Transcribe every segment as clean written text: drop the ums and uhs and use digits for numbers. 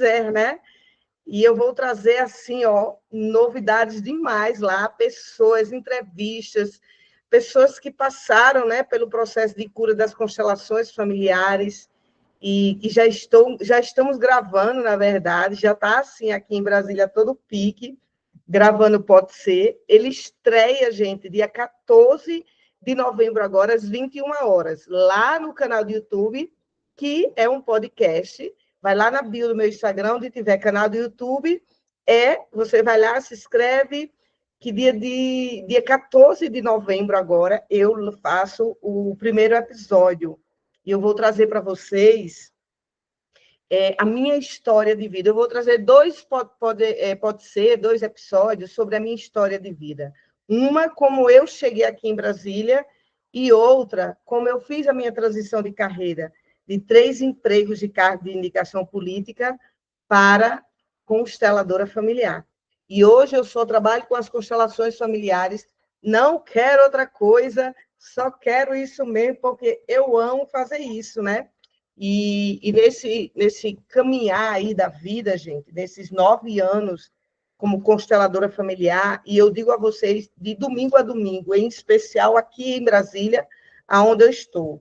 quiser, né? E eu vou trazer, assim, ó, novidades demais lá, pessoas, entrevistas, pessoas que passaram, né, pelo processo de cura das constelações familiares e que já estamos gravando, na verdade, já está, assim, aqui em Brasília, todo pique, gravando Pode Ser. Ele estreia, gente, dia 14 de novembro, agora, às 21 horas, lá no canal do YouTube, que é um podcast. Vai lá na bio do meu Instagram, onde tiver canal do YouTube, você vai lá, se inscreve, que dia 14 de novembro agora, eu faço o primeiro episódio. E eu vou trazer para vocês a minha história de vida. Eu vou trazer pode ser, dois episódios sobre a minha história de vida. Uma, como eu cheguei aqui em Brasília, e outra, como eu fiz a minha transição de carreira de 3 empregos de cargo de indicação política para consteladora familiar. E hoje eu só trabalho com as constelações familiares, não quero outra coisa, só quero isso mesmo, porque eu amo fazer isso, né? E nesse caminhar aí da vida, gente, nesses 9 anos como consteladora familiar, e eu digo a vocês, de domingo a domingo, em especial aqui em Brasília, aonde eu estou,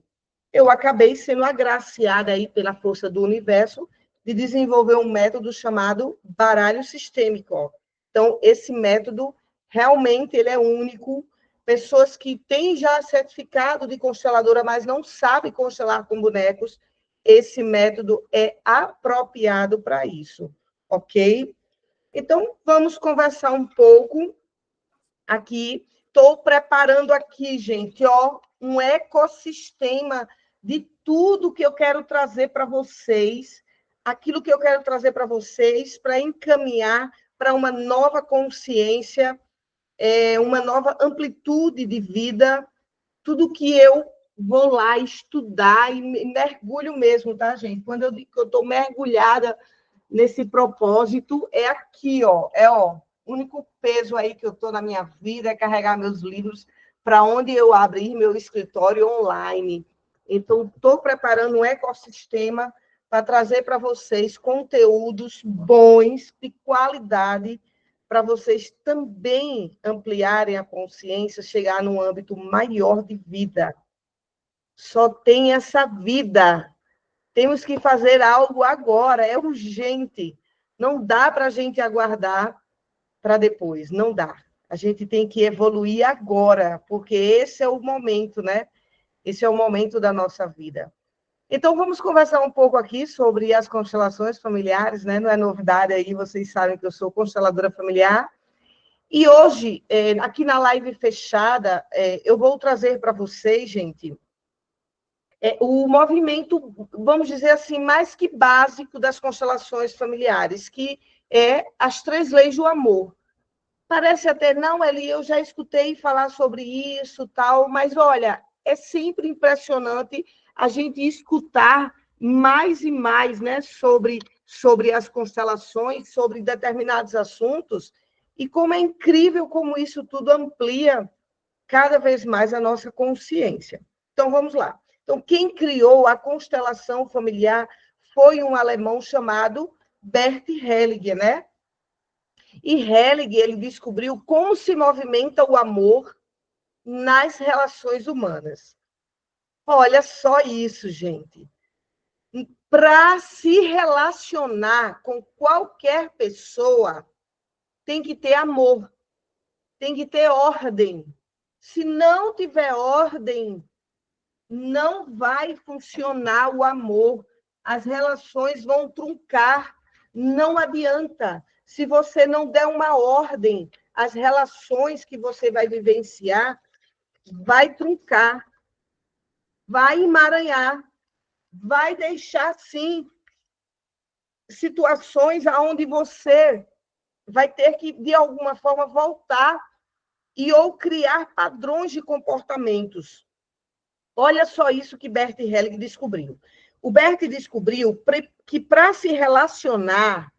eu acabei sendo agraciada aí pela força do universo de desenvolver um método chamado baralho sistêmico. Ó. Então, esse método, realmente, ele é único. Pessoas que têm já certificado de consteladora, mas não sabem constelar com bonecos, esse método é apropriado para isso, ok? Então, vamos conversar um pouco aqui. Estou preparando aqui, gente, ó, um ecossistema de tudo que eu quero trazer para vocês, aquilo que eu quero trazer para vocês, para encaminhar para uma nova consciência, uma nova amplitude de vida, tudo que eu vou lá estudar e mergulho mesmo, tá, gente? Quando eu digo que eu estou mergulhada nesse propósito, é aqui, ó, o único peso aí que eu estou na minha vida é carregar meus livros para onde eu abrir meu escritório online. Então, estou preparando um ecossistema para trazer para vocês conteúdos bons, de qualidade, para vocês também ampliarem a consciência, chegar num âmbito maior de vida. Só tem essa vida. Temos que fazer algo agora, é urgente. Não dá para a gente aguardar para depois, não dá. A gente tem que evoluir agora, porque esse é o momento, né? Esse é o momento da nossa vida. Então, vamos conversar um pouco aqui sobre as constelações familiares, né? Não é novidade aí, vocês sabem que eu sou consteladora familiar. E hoje, aqui na live fechada, eu vou trazer para vocês, gente, o movimento, vamos dizer assim, mais que básico das constelações familiares, que é as 3 leis do amor. Parece até, não, Eli, eu já escutei falar sobre isso, tal, mas olha, é sempre impressionante a gente escutar mais e mais, né, sobre as constelações, sobre determinados assuntos, e como é incrível como isso tudo amplia cada vez mais a nossa consciência. Então, vamos lá. Então, quem criou a constelação familiar foi um alemão chamado Bert Hellinger, né? E Hellinger, ele descobriu como se movimenta o amor nas relações humanas. Olha só isso, gente. Para se relacionar com qualquer pessoa, tem que ter amor, tem que ter ordem. Se não tiver ordem, não vai funcionar o amor. As relações vão truncar. Não adianta. Se você não der uma ordem, as relações que você vai vivenciar vai truncar, vai emaranhar, vai deixar, sim, situações onde você vai ter que, de alguma forma, voltar e ou criar padrões de comportamentos. Olha só isso que Bert Hellinger descobriu. O Bert descobriu que para se relacionar,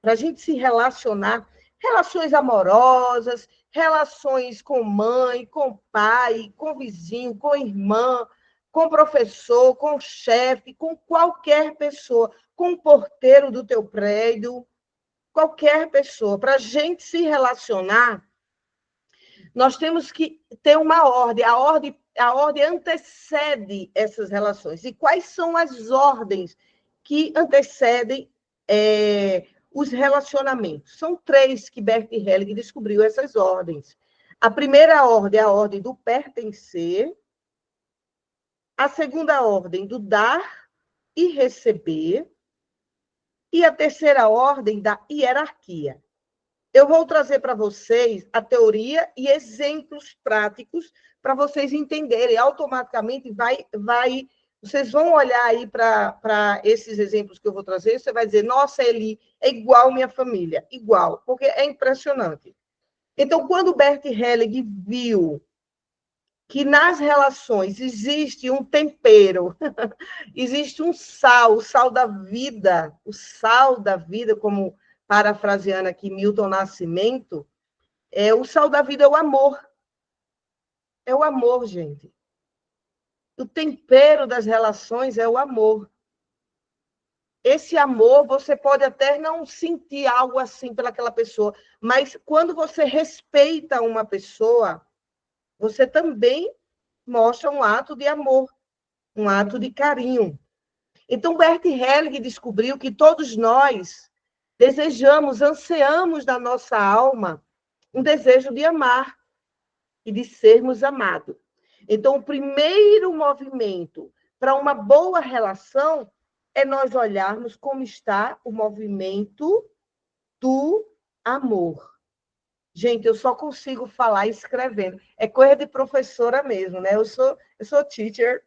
para a gente se relacionar, relações amorosas, relações com mãe, com pai, com vizinho, com irmã, com o professor, com o chefe, com qualquer pessoa, com o porteiro do teu prédio, qualquer pessoa. Para a gente se relacionar, nós temos que ter uma ordem. A ordem antecede essas relações. E quais são as ordens que antecedem os relacionamentos? São 3 que Bert Helling descobriu essas ordens. A primeira ordem é a ordem do pertencer. A segunda ordem do dar e receber. E a terceira ordem da hierarquia. Eu vou trazer para vocês a teoria e exemplos práticos para vocês entenderem. Automaticamente vocês vão olhar aí para esses exemplos que eu vou trazer, e você vai dizer, nossa, Eli, é igual minha família. Igual, porque é impressionante. Então, quando Bert Helling viu que nas relações existe um tempero, existe um sal, o sal da vida, como parafraseando aqui Milton Nascimento, o sal da vida é o amor. É o amor, gente. O tempero das relações é o amor. Esse amor, você pode até não sentir algo assim pelaquela pessoa, mas quando você respeita uma pessoa, você também mostra um ato de amor, um ato de carinho. Então, Bert Helling descobriu que todos nós desejamos, ansiamos na nossa alma um desejo de amar e de sermos amados. Então, o primeiro movimento para uma boa relação é nós olharmos como está o movimento do amor. Gente, eu só consigo falar escrevendo. É coisa de professora mesmo, né? Eu sou teacher,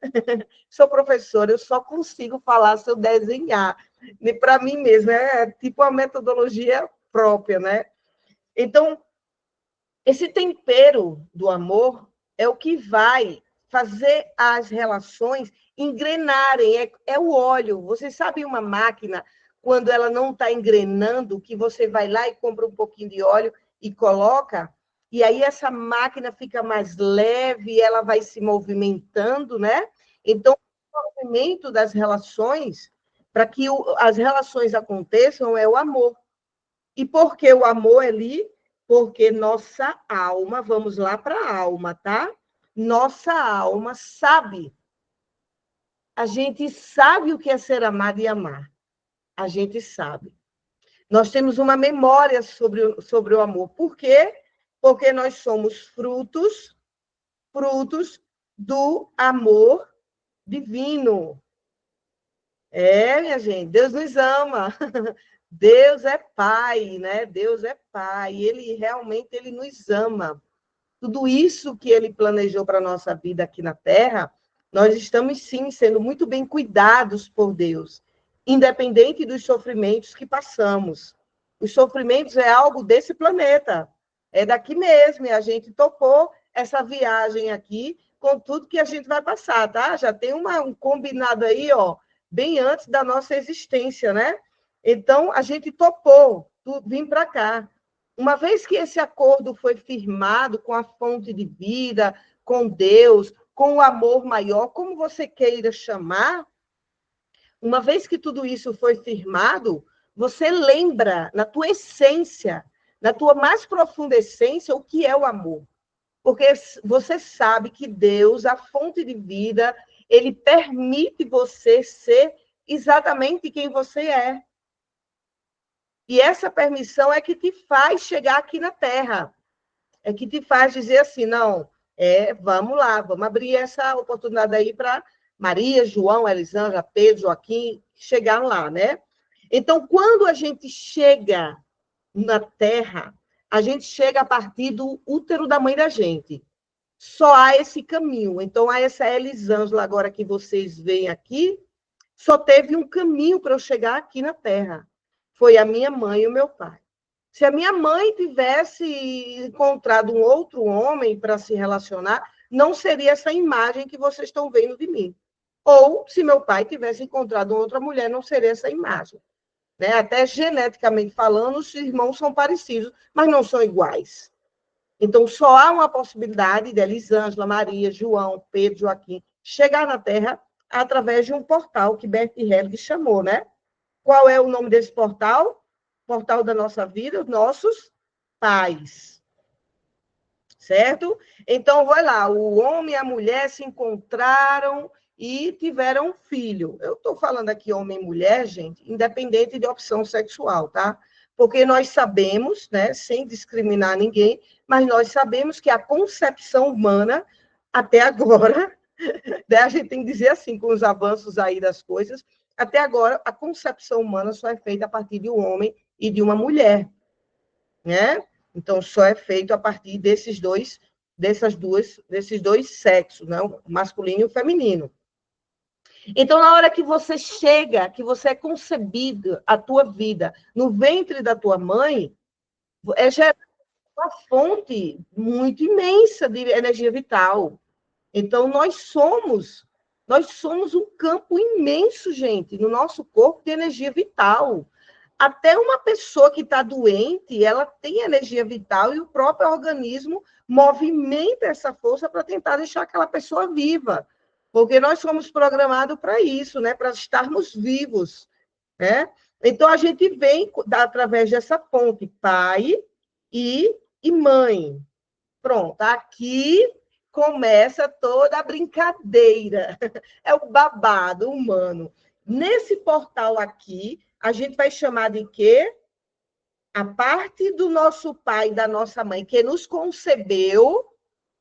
sou professora, eu só consigo falar se eu desenhar. E para mim mesmo, é tipo a metodologia própria, né? Então, esse tempero do amor é o que vai fazer as relações engrenarem. É o óleo. Você sabe uma máquina, quando ela não está engrenando, que você vai lá e compra um pouquinho de óleo e coloca, e aí essa máquina fica mais leve, ela vai se movimentando, né? Então, o movimento das relações, para que as relações aconteçam, é o amor. E por que o amor ali? Porque nossa alma, vamos lá para a alma, tá? Nossa alma sabe. A gente sabe o que é ser amado e amar. A gente sabe. Nós temos uma memória sobre o amor. Por quê? Porque nós somos frutos do amor divino. Minha gente, Deus nos ama. Deus é Pai, né? Deus é Pai. Ele realmente nos ama. Tudo isso que ele planejou para a nossa vida aqui na Terra, nós estamos, sim, sendo muito bem cuidados por Deus, independente dos sofrimentos que passamos. Os sofrimentos é algo desse planeta, é daqui mesmo, e a gente topou essa viagem aqui com tudo que a gente vai passar, tá? Já tem um combinado aí, ó, bem antes da nossa existência, né? Então, a gente topou vir para cá. Uma vez que esse acordo foi firmado com a fonte de vida, com Deus, com o amor maior, como você queira chamar, uma vez que tudo isso foi firmado, você lembra na tua essência, na tua mais profunda essência, o que é o amor. Porque você sabe que Deus, a fonte de vida, ele permite você ser exatamente quem você é. E essa permissão é que te faz chegar aqui na Terra. É que te faz dizer assim, não, vamos lá, vamos abrir essa oportunidade aí para Maria, João, Elisângela, Pedro, Joaquim, chegar lá, né? Então, quando a gente chega na Terra, a gente chega a partir do útero da mãe da gente. Só há esse caminho. Então, há essa Elisângela agora que vocês veem aqui, só teve um caminho para eu chegar aqui na Terra. Foi a minha mãe e o meu pai. Se a minha mãe tivesse encontrado um outro homem para se relacionar, não seria essa imagem que vocês estão vendo de mim. Ou, se meu pai tivesse encontrado outra mulher, não seria essa imagem. Né? Até geneticamente falando, os irmãos são parecidos, mas não são iguais. Então, só há uma possibilidade de Elisângela, Maria, João, Pedro, Joaquim chegar na Terra através de um portal que Bert Hellinger chamou, né? Qual é o nome desse portal? Portal da nossa vida, os nossos pais. Certo? Então, vai lá, o homem e a mulher se encontraram e tiveram um filho. Eu estou falando aqui homem e mulher, gente, independente de opção sexual, tá? Porque nós sabemos, né, sem discriminar ninguém, mas nós sabemos que a concepção humana, até agora, né, a gente tem que dizer assim, com os avanços aí das coisas, até agora a concepção humana só é feita a partir de um homem e de uma mulher, né? Então, só é feito a partir desses dois sexos, né? O masculino e o feminino. Então, na hora que você chega, que você é concebido, a tua vida, no ventre da tua mãe, é gerada uma fonte muito imensa de energia vital. Então, nós somos um campo imenso, gente, no nosso corpo de energia vital. Até uma pessoa que está doente, ela tem energia vital e o próprio organismo movimenta essa força para tentar deixar aquela pessoa viva. Porque nós somos programados para isso, né? Para estarmos vivos, né? Então, a gente vem através dessa ponte, pai e mãe. Pronto, aqui começa toda a brincadeira. É o babado humano. Nesse portal aqui, a gente vai chamar de quê? A parte do nosso pai e da nossa mãe que nos concebeu,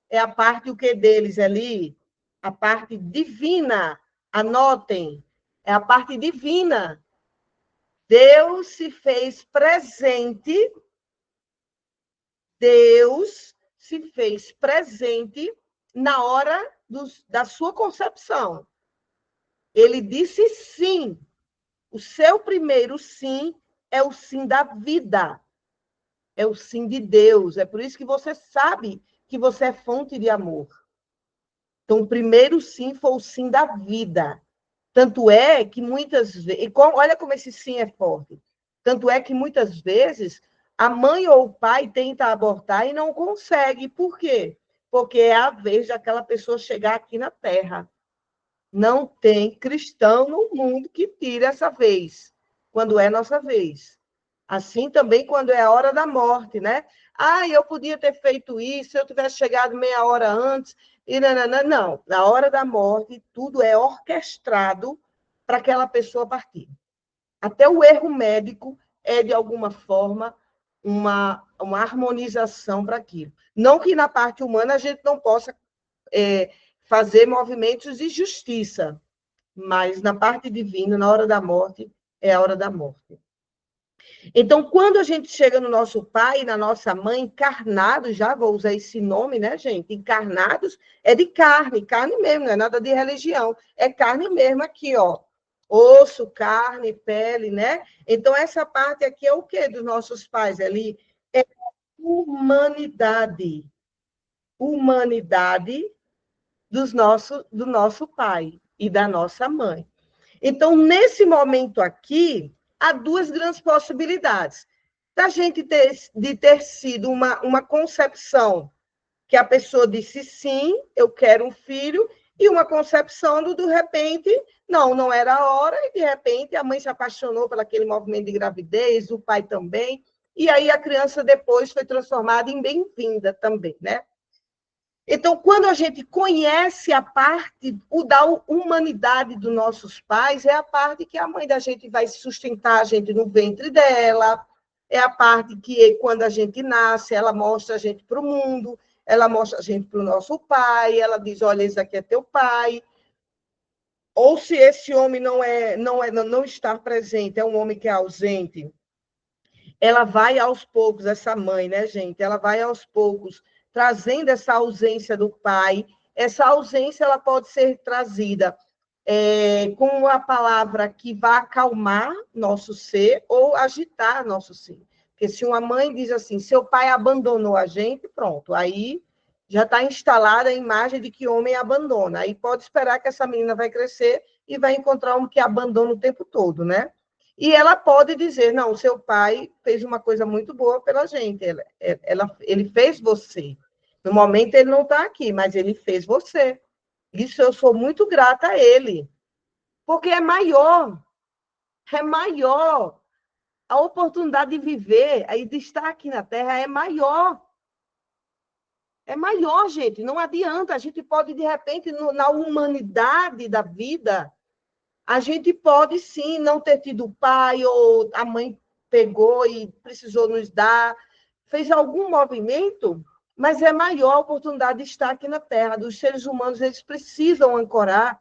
é a parte o que deles ali? A parte divina. Anotem, é a parte divina. Deus se fez presente, Deus se fez presente na hora da sua concepção. Ele disse sim. O seu primeiro sim é o sim da vida. É o sim de Deus. É por isso que você sabe que você é fonte de amor. Então, o primeiro sim foi o sim da vida. Tanto é que muitas vezes... Olha como esse sim é forte. Tanto é que muitas vezes a mãe ou o pai tenta abortar e não consegue. Por quê? Porque é a vez daquela pessoa chegar aqui na Terra. Não tem cristão no mundo que tire essa vez, quando é nossa vez. Assim também quando é a hora da morte, né? Ah, eu podia ter feito isso, se eu tivesse chegado meia hora antes. E não, na hora da morte, tudo é orquestrado para aquela pessoa partir. Até o erro médico é, de alguma forma, uma harmonização para aquilo. Não que na parte humana a gente não possa fazer movimentos de justiça, mas na parte divina, na hora da morte, é a hora da morte. Então, quando a gente chega no nosso pai e na nossa mãe, encarnados, já vou usar esse nome, né, gente? Encarnados é de carne, carne mesmo, não é nada de religião, é carne mesmo aqui, ó. Osso, carne, pele, né? Então, essa parte aqui é o quê dos nossos pais ali? É humanidade. Humanidade do nosso pai e da nossa mãe. Então, nesse momento aqui, há duas grandes possibilidades. Da gente ter sido uma concepção que a pessoa disse sim, eu quero um filho, e uma concepção do repente, não era a hora, e de repente a mãe se apaixonou por aquele movimento de gravidez, o pai também, e aí a criança depois foi transformada em bem-vinda também, né? Então, quando a gente conhece a parte, o da humanidade dos nossos pais, é a parte que a mãe da gente vai sustentar a gente no ventre dela, é a parte que, quando a gente nasce, ela mostra a gente para o mundo, ela mostra a gente para o nosso pai, ela diz, olha, esse aqui é teu pai. Ou se esse homem não está presente, é um homem que é ausente, ela vai aos poucos, essa mãe, né, gente? Ela vai aos poucos trazendo essa ausência do pai. Essa ausência ela pode ser trazida com uma palavra que vai acalmar nosso ser ou agitar nosso ser. Porque se uma mãe diz assim, seu pai abandonou a gente, pronto, aí já está instalada a imagem de que homem abandona. Aí pode esperar que essa menina vai crescer e vai encontrar um que abandona o tempo todo, né? E ela pode dizer, não, seu pai fez uma coisa muito boa pela gente, ele fez você. No momento ele não está aqui, mas ele fez você. Isso eu sou muito grata a ele, porque é maior. A oportunidade de viver, aí de estar aqui na Terra é maior. É maior, gente. Não adianta. A gente pode, de repente, na humanidade da vida, a gente pode sim não ter tido pai, ou a mãe pegou e precisou nos dar, fez algum movimento, mas é maior a oportunidade de estar aqui na Terra. Dos seres humanos, eles precisam ancorar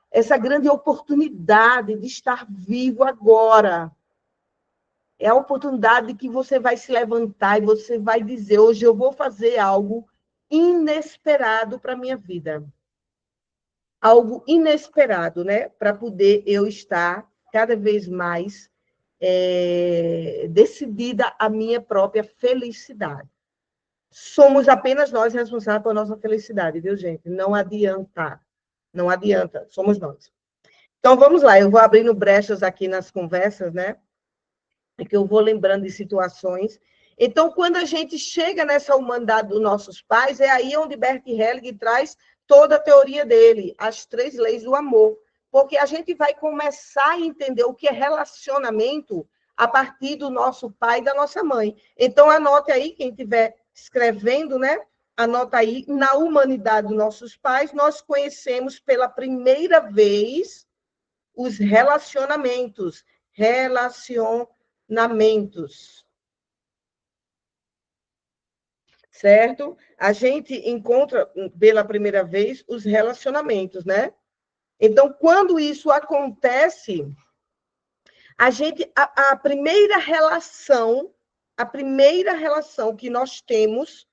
essa grande oportunidade de estar vivo agora. É a oportunidade que você vai se levantar e você vai dizer: hoje eu vou fazer algo inesperado para a minha vida. Algo inesperado, né? Para poder eu estar cada vez mais decidida à minha própria felicidade. Somos apenas nós responsáveis pela nossa felicidade, viu, gente? Não adianta. Não adianta. Somos nós. Então, vamos lá. Eu vou abrindo brechas aqui nas conversas, né? Que eu vou lembrando de situações. Então, quando a gente chega nessa humanidade dos nossos pais, é aí onde Bert Helling traz toda a teoria dele, as 3 leis do amor. Porque a gente vai começar a entender o que é relacionamento a partir do nosso pai e da nossa mãe. Então, anote aí, quem estiver escrevendo, né? Anota aí, na humanidade dos nossos pais, nós conhecemos pela primeira vez os relacionamentos. Relacionamentos. Certo? A gente encontra pela primeira vez os relacionamentos, né? Então, quando isso acontece, a primeira relação que nós temos,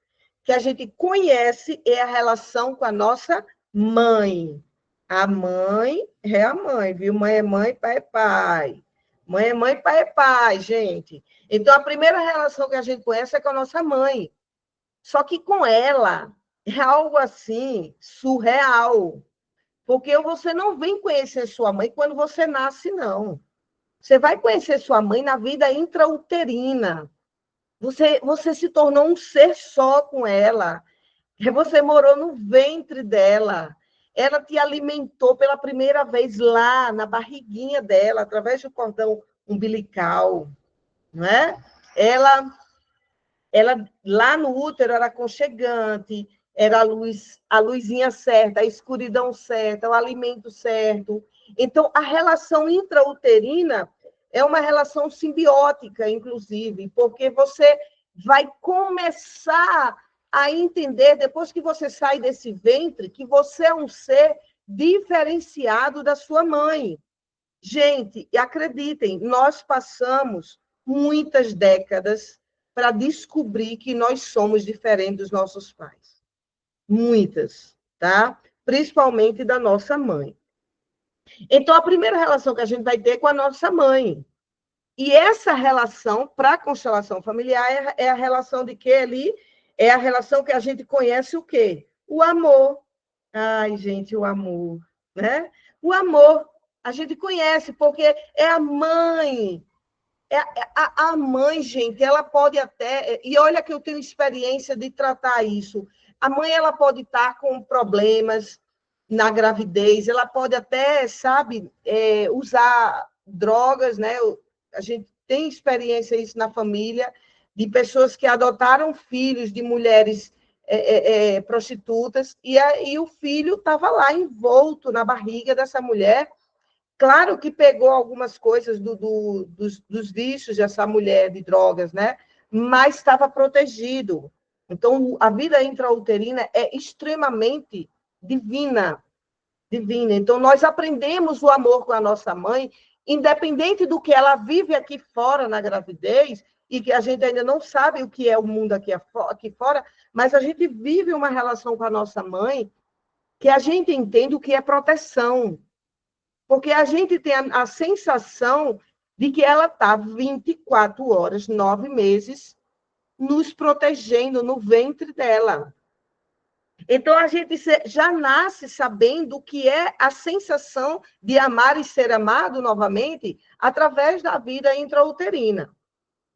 que a gente conhece, é a relação com a nossa mãe. A mãe é a mãe, viu? Mãe é mãe, pai é pai. Mãe é mãe, pai é pai, gente. Então, a primeira relação que a gente conhece é com a nossa mãe. Só que com ela é algo assim surreal. Porque você não vem conhecer sua mãe quando você nasce, não. Você vai conhecer sua mãe na vida intrauterina. Você se tornou um ser só com ela. Você morou no ventre dela. Ela te alimentou pela primeira vez lá na barriguinha dela, através do cordão umbilical, não é? Ela lá no útero era aconchegante, era a luzinha certa, a escuridão certa, o alimento certo. Então, a relação intrauterina é uma relação simbiótica, inclusive, porque você vai começar a entender, depois que você sai desse ventre, que você é um ser diferenciado da sua mãe. Gente, acreditem, nós passamos muitas décadas para descobrir que nós somos diferentes dos nossos pais. Muitas, tá? Principalmente da nossa mãe. Então, a primeira relação que a gente vai ter é com a nossa mãe. E essa relação, para a constelação familiar, é a relação de que ali? É a relação que a gente conhece o quê? O amor. Ai, gente, o amor, né? O amor. A gente conhece, porque é a mãe. A mãe, gente, ela pode até... E olha que eu tenho experiência de tratar isso. A mãe, ela pode estar com problemas na gravidez, ela pode até, sabe, usar drogas, né? A gente tem experiência isso na família, de pessoas que adotaram filhos de mulheres prostitutas, e aí o filho estava lá envolto na barriga dessa mulher. Claro que pegou algumas coisas dos vícios dessa mulher de drogas, né? Mas estava protegido. Então, a vida intrauterina é extremamente divina, divina. Então, nós aprendemos o amor com a nossa mãe, independente do que ela vive aqui fora na gravidez, e que a gente ainda não sabe o que é o mundo aqui fora, mas a gente vive uma relação com a nossa mãe que a gente entende o que é proteção. Porque a gente tem a sensação de que ela está 24 horas, 9 meses, nos protegendo no ventre dela. Então, a gente já nasce sabendo o que é a sensação de amar e ser amado novamente através da vida intrauterina.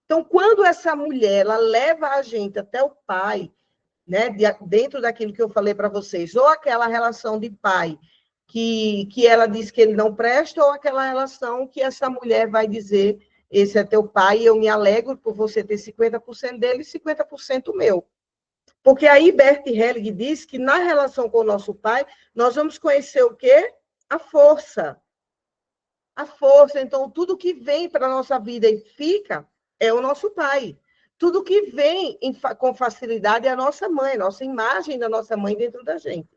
Então, quando essa mulher ela leva a gente até o pai, né, dentro daquilo que eu falei para vocês, ou aquela relação de pai que ela diz que ele não presta, ou aquela relação que essa mulher vai dizer, esse é teu pai, e eu me alegro por você ter 50% dele e 50% meu. Porque aí Bert Helling diz que na relação com o nosso pai, nós vamos conhecer o quê? A força. A força. Então, tudo que vem para a nossa vida e fica é o nosso pai. Tudo que vem com facilidade é a nossa mãe, a nossa imagem da nossa mãe dentro da gente.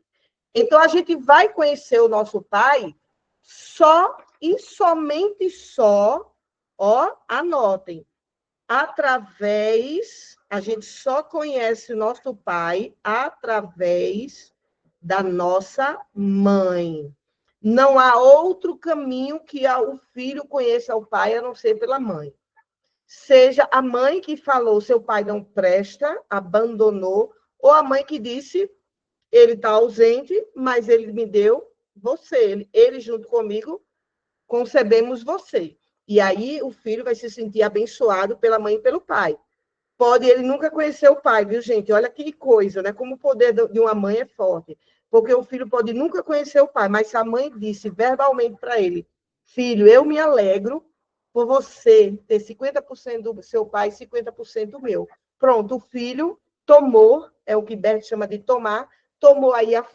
Então, a gente vai conhecer o nosso pai só e somente só, ó, anotem, através, a gente só conhece o nosso pai através da nossa mãe. Não há outro caminho que o filho conheça o pai a não ser pela mãe. Seja a mãe que falou, seu pai não presta, abandonou, ou a mãe que disse, ele está ausente, mas ele me deu você. Ele junto comigo, concebemos você. E aí o filho vai se sentir abençoado pela mãe e pelo pai. Pode ele nunca conhecer o pai, viu, gente? Olha que coisa, né? Como o poder de uma mãe é forte. Porque o filho pode nunca conhecer o pai, mas se a mãe disse verbalmente para ele: filho, eu me alegro por você ter 50% do seu pai e 50% meu. Pronto, o filho tomou, é o que Bert chama de tomar, tomou aí a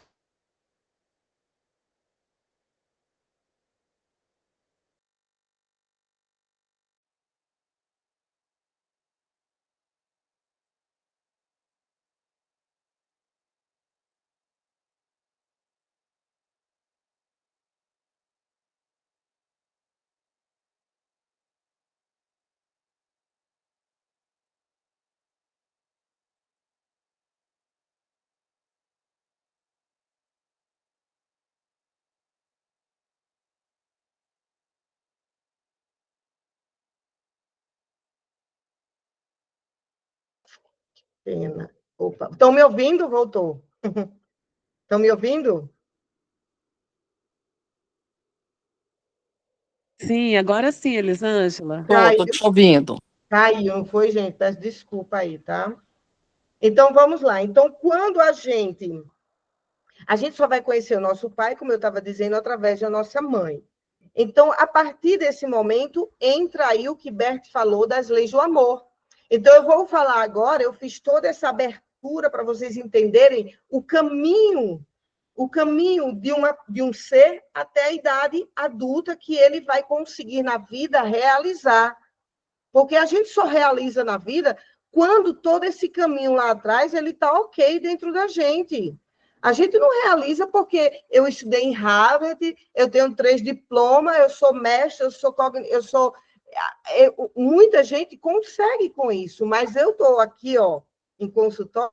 pena. Opa, estão me ouvindo? Voltou. Estão me ouvindo? Sim, agora sim, Elisângela. Tô te ouvindo. Caiu, não foi, gente? Peço desculpa aí, tá? Então, vamos lá. Então, quando a gente. A gente só vai conhecer o nosso pai, como eu estava dizendo, através da nossa mãe. Então, a partir desse momento, entra aí o que Bert falou das leis do amor. Então, eu vou falar agora, eu fiz toda essa abertura para vocês entenderem o caminho de um ser até a idade adulta que ele vai conseguir na vida realizar. Porque a gente só realiza na vida quando todo esse caminho lá atrás ele está ok dentro da gente. A gente não realiza porque eu estudei em Harvard, eu tenho 3 diplomas, eu sou mestre, eu sou. Muita gente consegue com isso, mas eu estou aqui, ó, em consultório.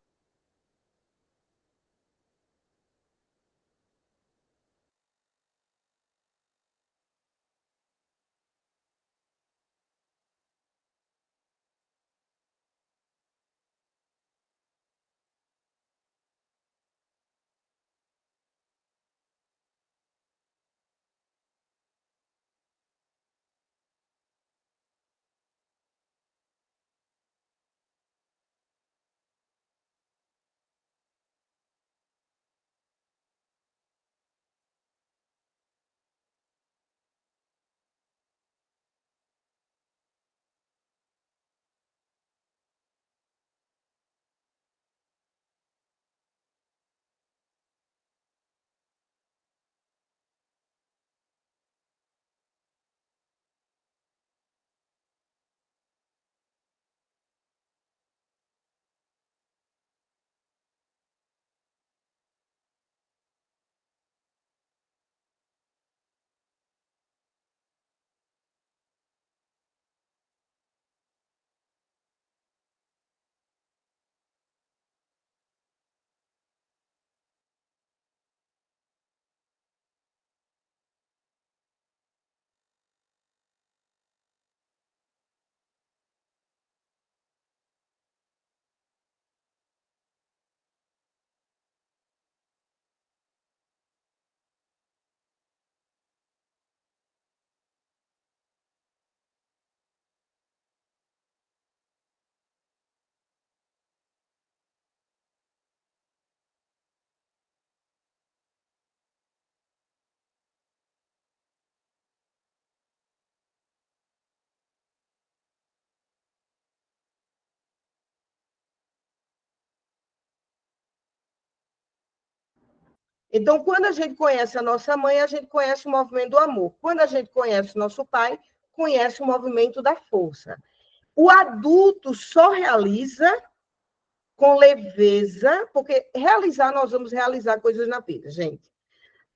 Então, quando a gente conhece a nossa mãe, a gente conhece o movimento do amor. Quando a gente conhece o nosso pai, conhece o movimento da força. O adulto só realiza com leveza, porque realizar, nós vamos realizar coisas na vida, gente.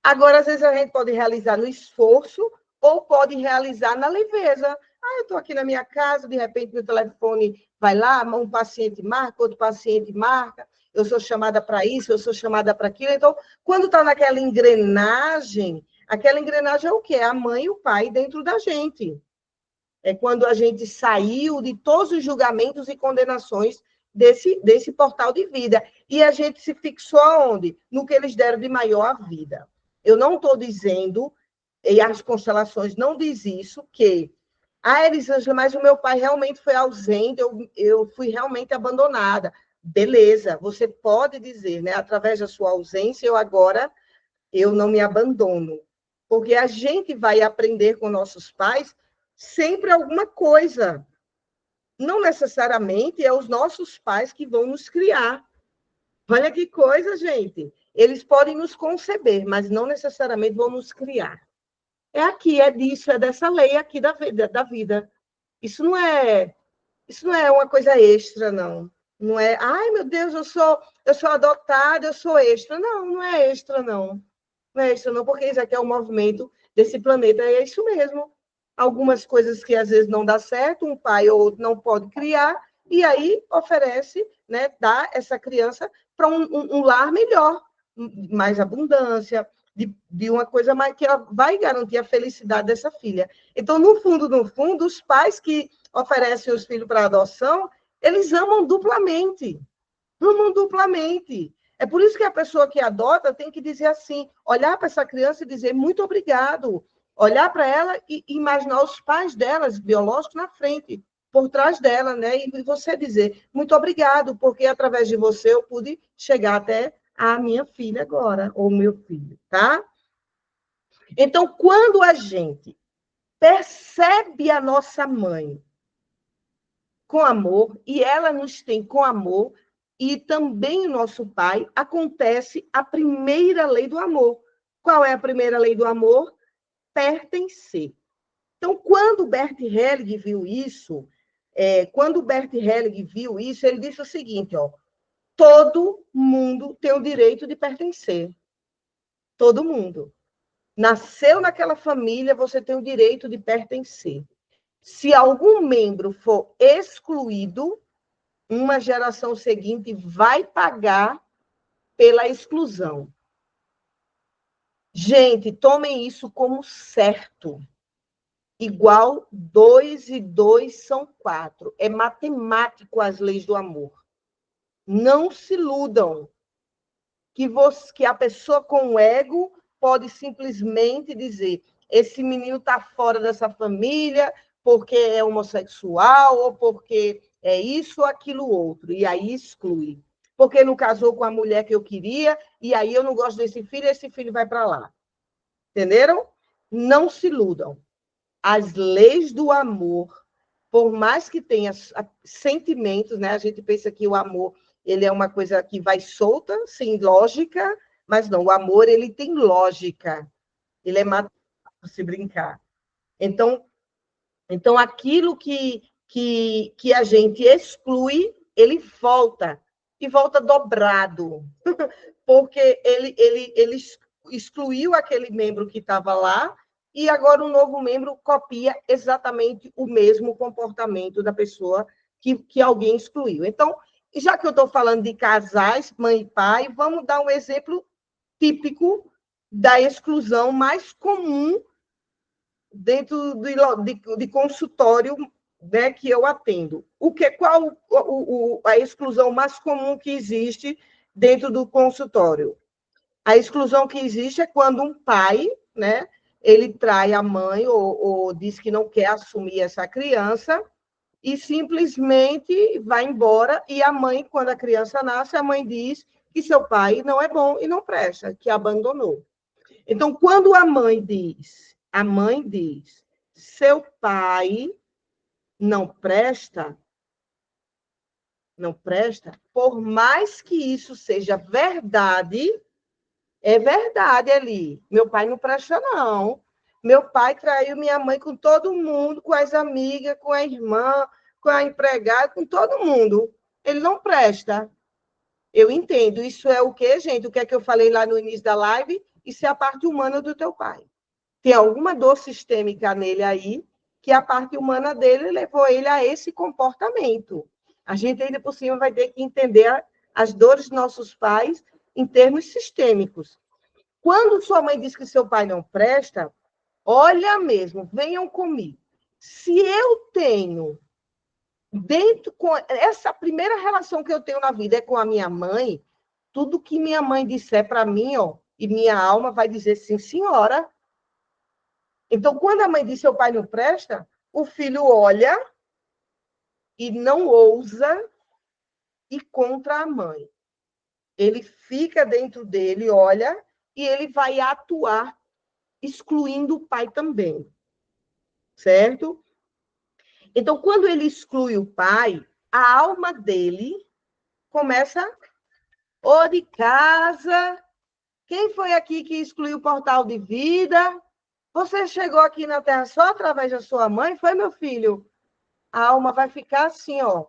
Agora, às vezes, a gente pode realizar no esforço ou pode realizar na leveza. Ah, eu estou aqui na minha casa, de repente, meu telefone vai lá, um paciente marca, outro paciente marca, eu sou chamada para isso, eu sou chamada para aquilo. Então, quando está naquela engrenagem, aquela engrenagem é o quê? É a mãe e o pai dentro da gente. É quando a gente saiu de todos os julgamentos e condenações desse portal de vida. E a gente se fixou aonde? No que eles deram de maior à vida. Eu não estou dizendo, e as constelações não diz isso, que Elisângela, mas o meu pai realmente foi ausente, eu fui realmente abandonada. Beleza, você pode dizer, né? Através da sua ausência, eu não me abandono. Porque a gente vai aprender com nossos pais sempre alguma coisa. Não necessariamente é os nossos pais que vão nos criar. Olha que coisa, gente. Eles podem nos conceber, mas não necessariamente vão nos criar. É aqui, é disso, é dessa lei aqui da vida. Isso não é uma coisa extra, não. Não é, ai, meu Deus, eu sou adotada, eu sou extra. Não, não é extra, não. Não é extra, não, porque isso aqui é o movimento desse planeta, é isso mesmo. Algumas coisas que às vezes não dá certo, um pai ou outro não pode criar, e aí oferece, né, dá essa criança para um lar melhor, mais abundância, de uma coisa mais que vai garantir a felicidade dessa filha. Então, no fundo, os pais que oferecem os filhos para adoção, eles amam duplamente. Amam duplamente. É por isso que a pessoa que adota tem que dizer assim, olhar para essa criança e dizer muito obrigado, olhar para ela e imaginar os pais delas, biológicos, na frente, por trás dela, né? E você dizer muito obrigado, porque através de você eu pude chegar até a minha filha agora, ou meu filho, tá? Então, quando a gente percebe a nossa mãe com amor, e ela nos tem com amor, e também o nosso pai, acontece a primeira lei do amor. Qual é a primeira lei do amor? Pertencer. Então, quando Bert Helling viu isso, ele disse o seguinte, ó, todo mundo tem o direito de pertencer. Todo mundo. Nasceu naquela família, você tem o direito de pertencer. Se algum membro for excluído, uma geração seguinte vai pagar pela exclusão. Gente, tomem isso como certo. Igual 2 e 2 são 4. É matemático as leis do amor. Não se iludam que a pessoa com ego pode simplesmente dizer esse menino está fora dessa família porque é homossexual ou porque é isso ou aquilo outro, e aí exclui. Porque não casou com a mulher que eu queria, e aí eu não gosto desse filho, esse filho vai para lá. Entenderam? Não se iludam. As leis do amor, por mais que tenha sentimentos, né? A gente pensa que o amor ele é uma coisa que vai solta, sem lógica, mas não, o amor ele tem lógica. Ele é matemático, se brincar. Então aquilo que a gente exclui, ele volta, e volta dobrado, porque ele excluiu aquele membro que estava lá, e agora um novo membro copia exatamente o mesmo comportamento da pessoa que alguém excluiu. Então, já que eu estou falando de casais, mãe e pai, vamos dar um exemplo típico da exclusão mais comum dentro de consultório, né, que eu atendo. Qual a exclusão mais comum que existe dentro do consultório? A exclusão que existe é quando um pai, né, ele trai a mãe ou diz que não quer assumir essa criança e simplesmente vai embora, e a mãe, quando a criança nasce, a mãe diz que seu pai não é bom e não presta, que abandonou. Então, quando a mãe diz, seu pai não presta, por mais que isso seja verdade, É verdade, Eli. Meu pai não presta, não. Meu pai traiu minha mãe com todo mundo, com as amigas, com a irmã, com a empregada, com todo mundo. Ele não presta. Eu entendo. Isso é o quê, gente? O que é que eu falei lá no início da live? Isso é a parte humana do teu pai. Tem alguma dor sistêmica nele aí, que a parte humana dele levou ele a esse comportamento. A gente ainda por cima vai ter que entender as dores dos nossos pais em termos sistêmicos. Quando sua mãe diz que seu pai não presta, olha mesmo, venham comigo. Se eu tenho dentro com essa primeira relação que eu tenho na vida é com a minha mãe, tudo que minha mãe disser para mim, ó, e minha alma vai dizer sim, senhora. Então, quando a mãe diz seu pai não presta, o filho olha e não ousa ir contra a mãe. Ele fica dentro dele, olha, e ele vai atuar excluindo o pai também, certo? Então, quando ele exclui o pai, a alma dele começa, ô de casa, quem foi aqui que excluiu o portal de vida? Você chegou aqui na Terra só através da sua mãe? Foi, meu filho? A alma vai ficar assim, ó,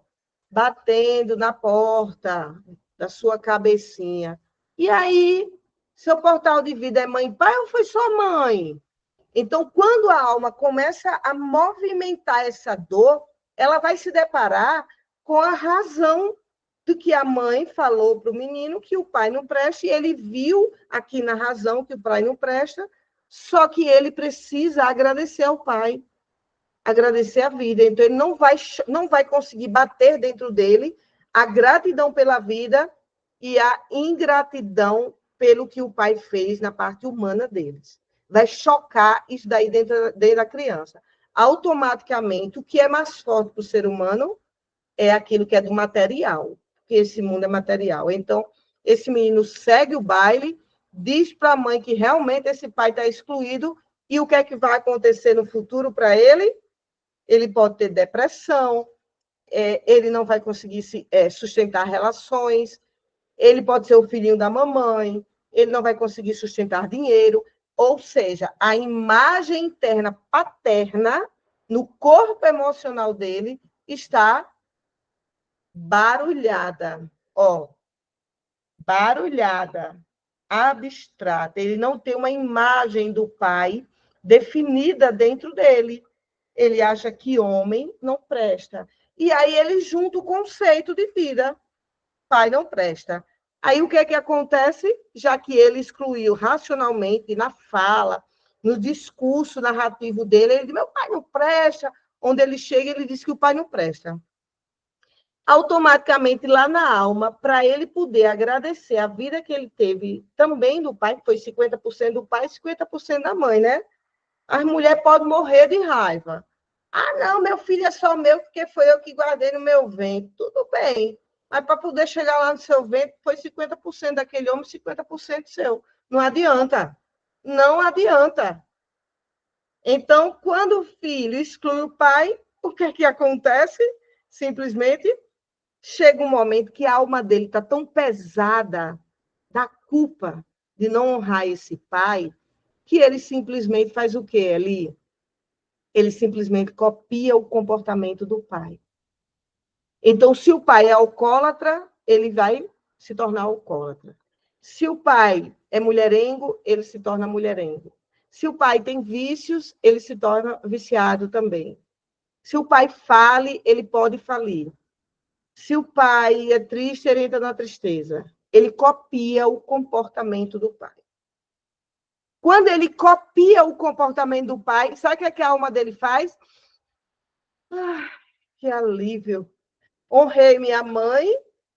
batendo na porta da sua cabecinha. E aí, seu portal de vida é mãe e pai ou foi só mãe? Então, quando a alma começa a movimentar essa dor, ela vai se deparar com a razão do que a mãe falou para o menino que o pai não presta, e ele viu aqui na razão que o pai não presta, só que ele precisa agradecer ao pai, agradecer a vida. Então, ele não vai conseguir bater dentro dele a gratidão pela vida e a ingratidão pelo que o pai fez na parte humana deles. Vai chocar isso daí dentro da criança. Automaticamente, o que é mais forte para o ser humano é aquilo que é do material, porque esse mundo é material. Então, esse menino segue o baile, diz para a mãe que realmente esse pai está excluído, e o que é que vai acontecer no futuro para ele? Ele pode ter depressão, ele não vai conseguir sustentar relações, ele pode ser o filhinho da mamãe, ele não vai conseguir sustentar dinheiro, ou seja, a imagem interna paterna no corpo emocional dele está barulhada, ó, barulhada, abstrata. Ele não tem uma imagem do pai definida dentro dele. Ele acha que homem não presta. E aí ele junta o conceito de vida. Pai não presta. Aí o que é que acontece? Já que ele excluiu racionalmente na fala, no discurso narrativo dele, ele diz, meu pai não presta. Onde ele chega, ele diz que o pai não presta. Automaticamente, lá na alma, para ele poder agradecer a vida que ele teve também do pai, que foi 50% do pai e 50% da mãe, né? As mulheres podem morrer de raiva. Ah, não, meu filho é só meu, porque foi eu que guardei no meu ventre. Tudo bem. Mas para poder chegar lá no seu ventre, foi 50% daquele homem, 50% seu. Não adianta. Não adianta. Então, quando o filho exclui o pai, o que é que acontece? Simplesmente chega um momento que a alma dele está tão pesada da culpa de não honrar esse pai, que ele simplesmente faz o quê, Eli? Ele simplesmente copia o comportamento do pai. Então, se o pai é alcoólatra, ele vai se tornar alcoólatra. Se o pai é mulherengo, ele se torna mulherengo. Se o pai tem vícios, ele se torna viciado também. Se o pai fale, ele pode falir. Se o pai é triste, ele entra na tristeza. Ele copia o comportamento do pai. Quando ele copia o comportamento do pai, sabe o que a alma dele faz? Ah, que alívio. Honrei minha mãe,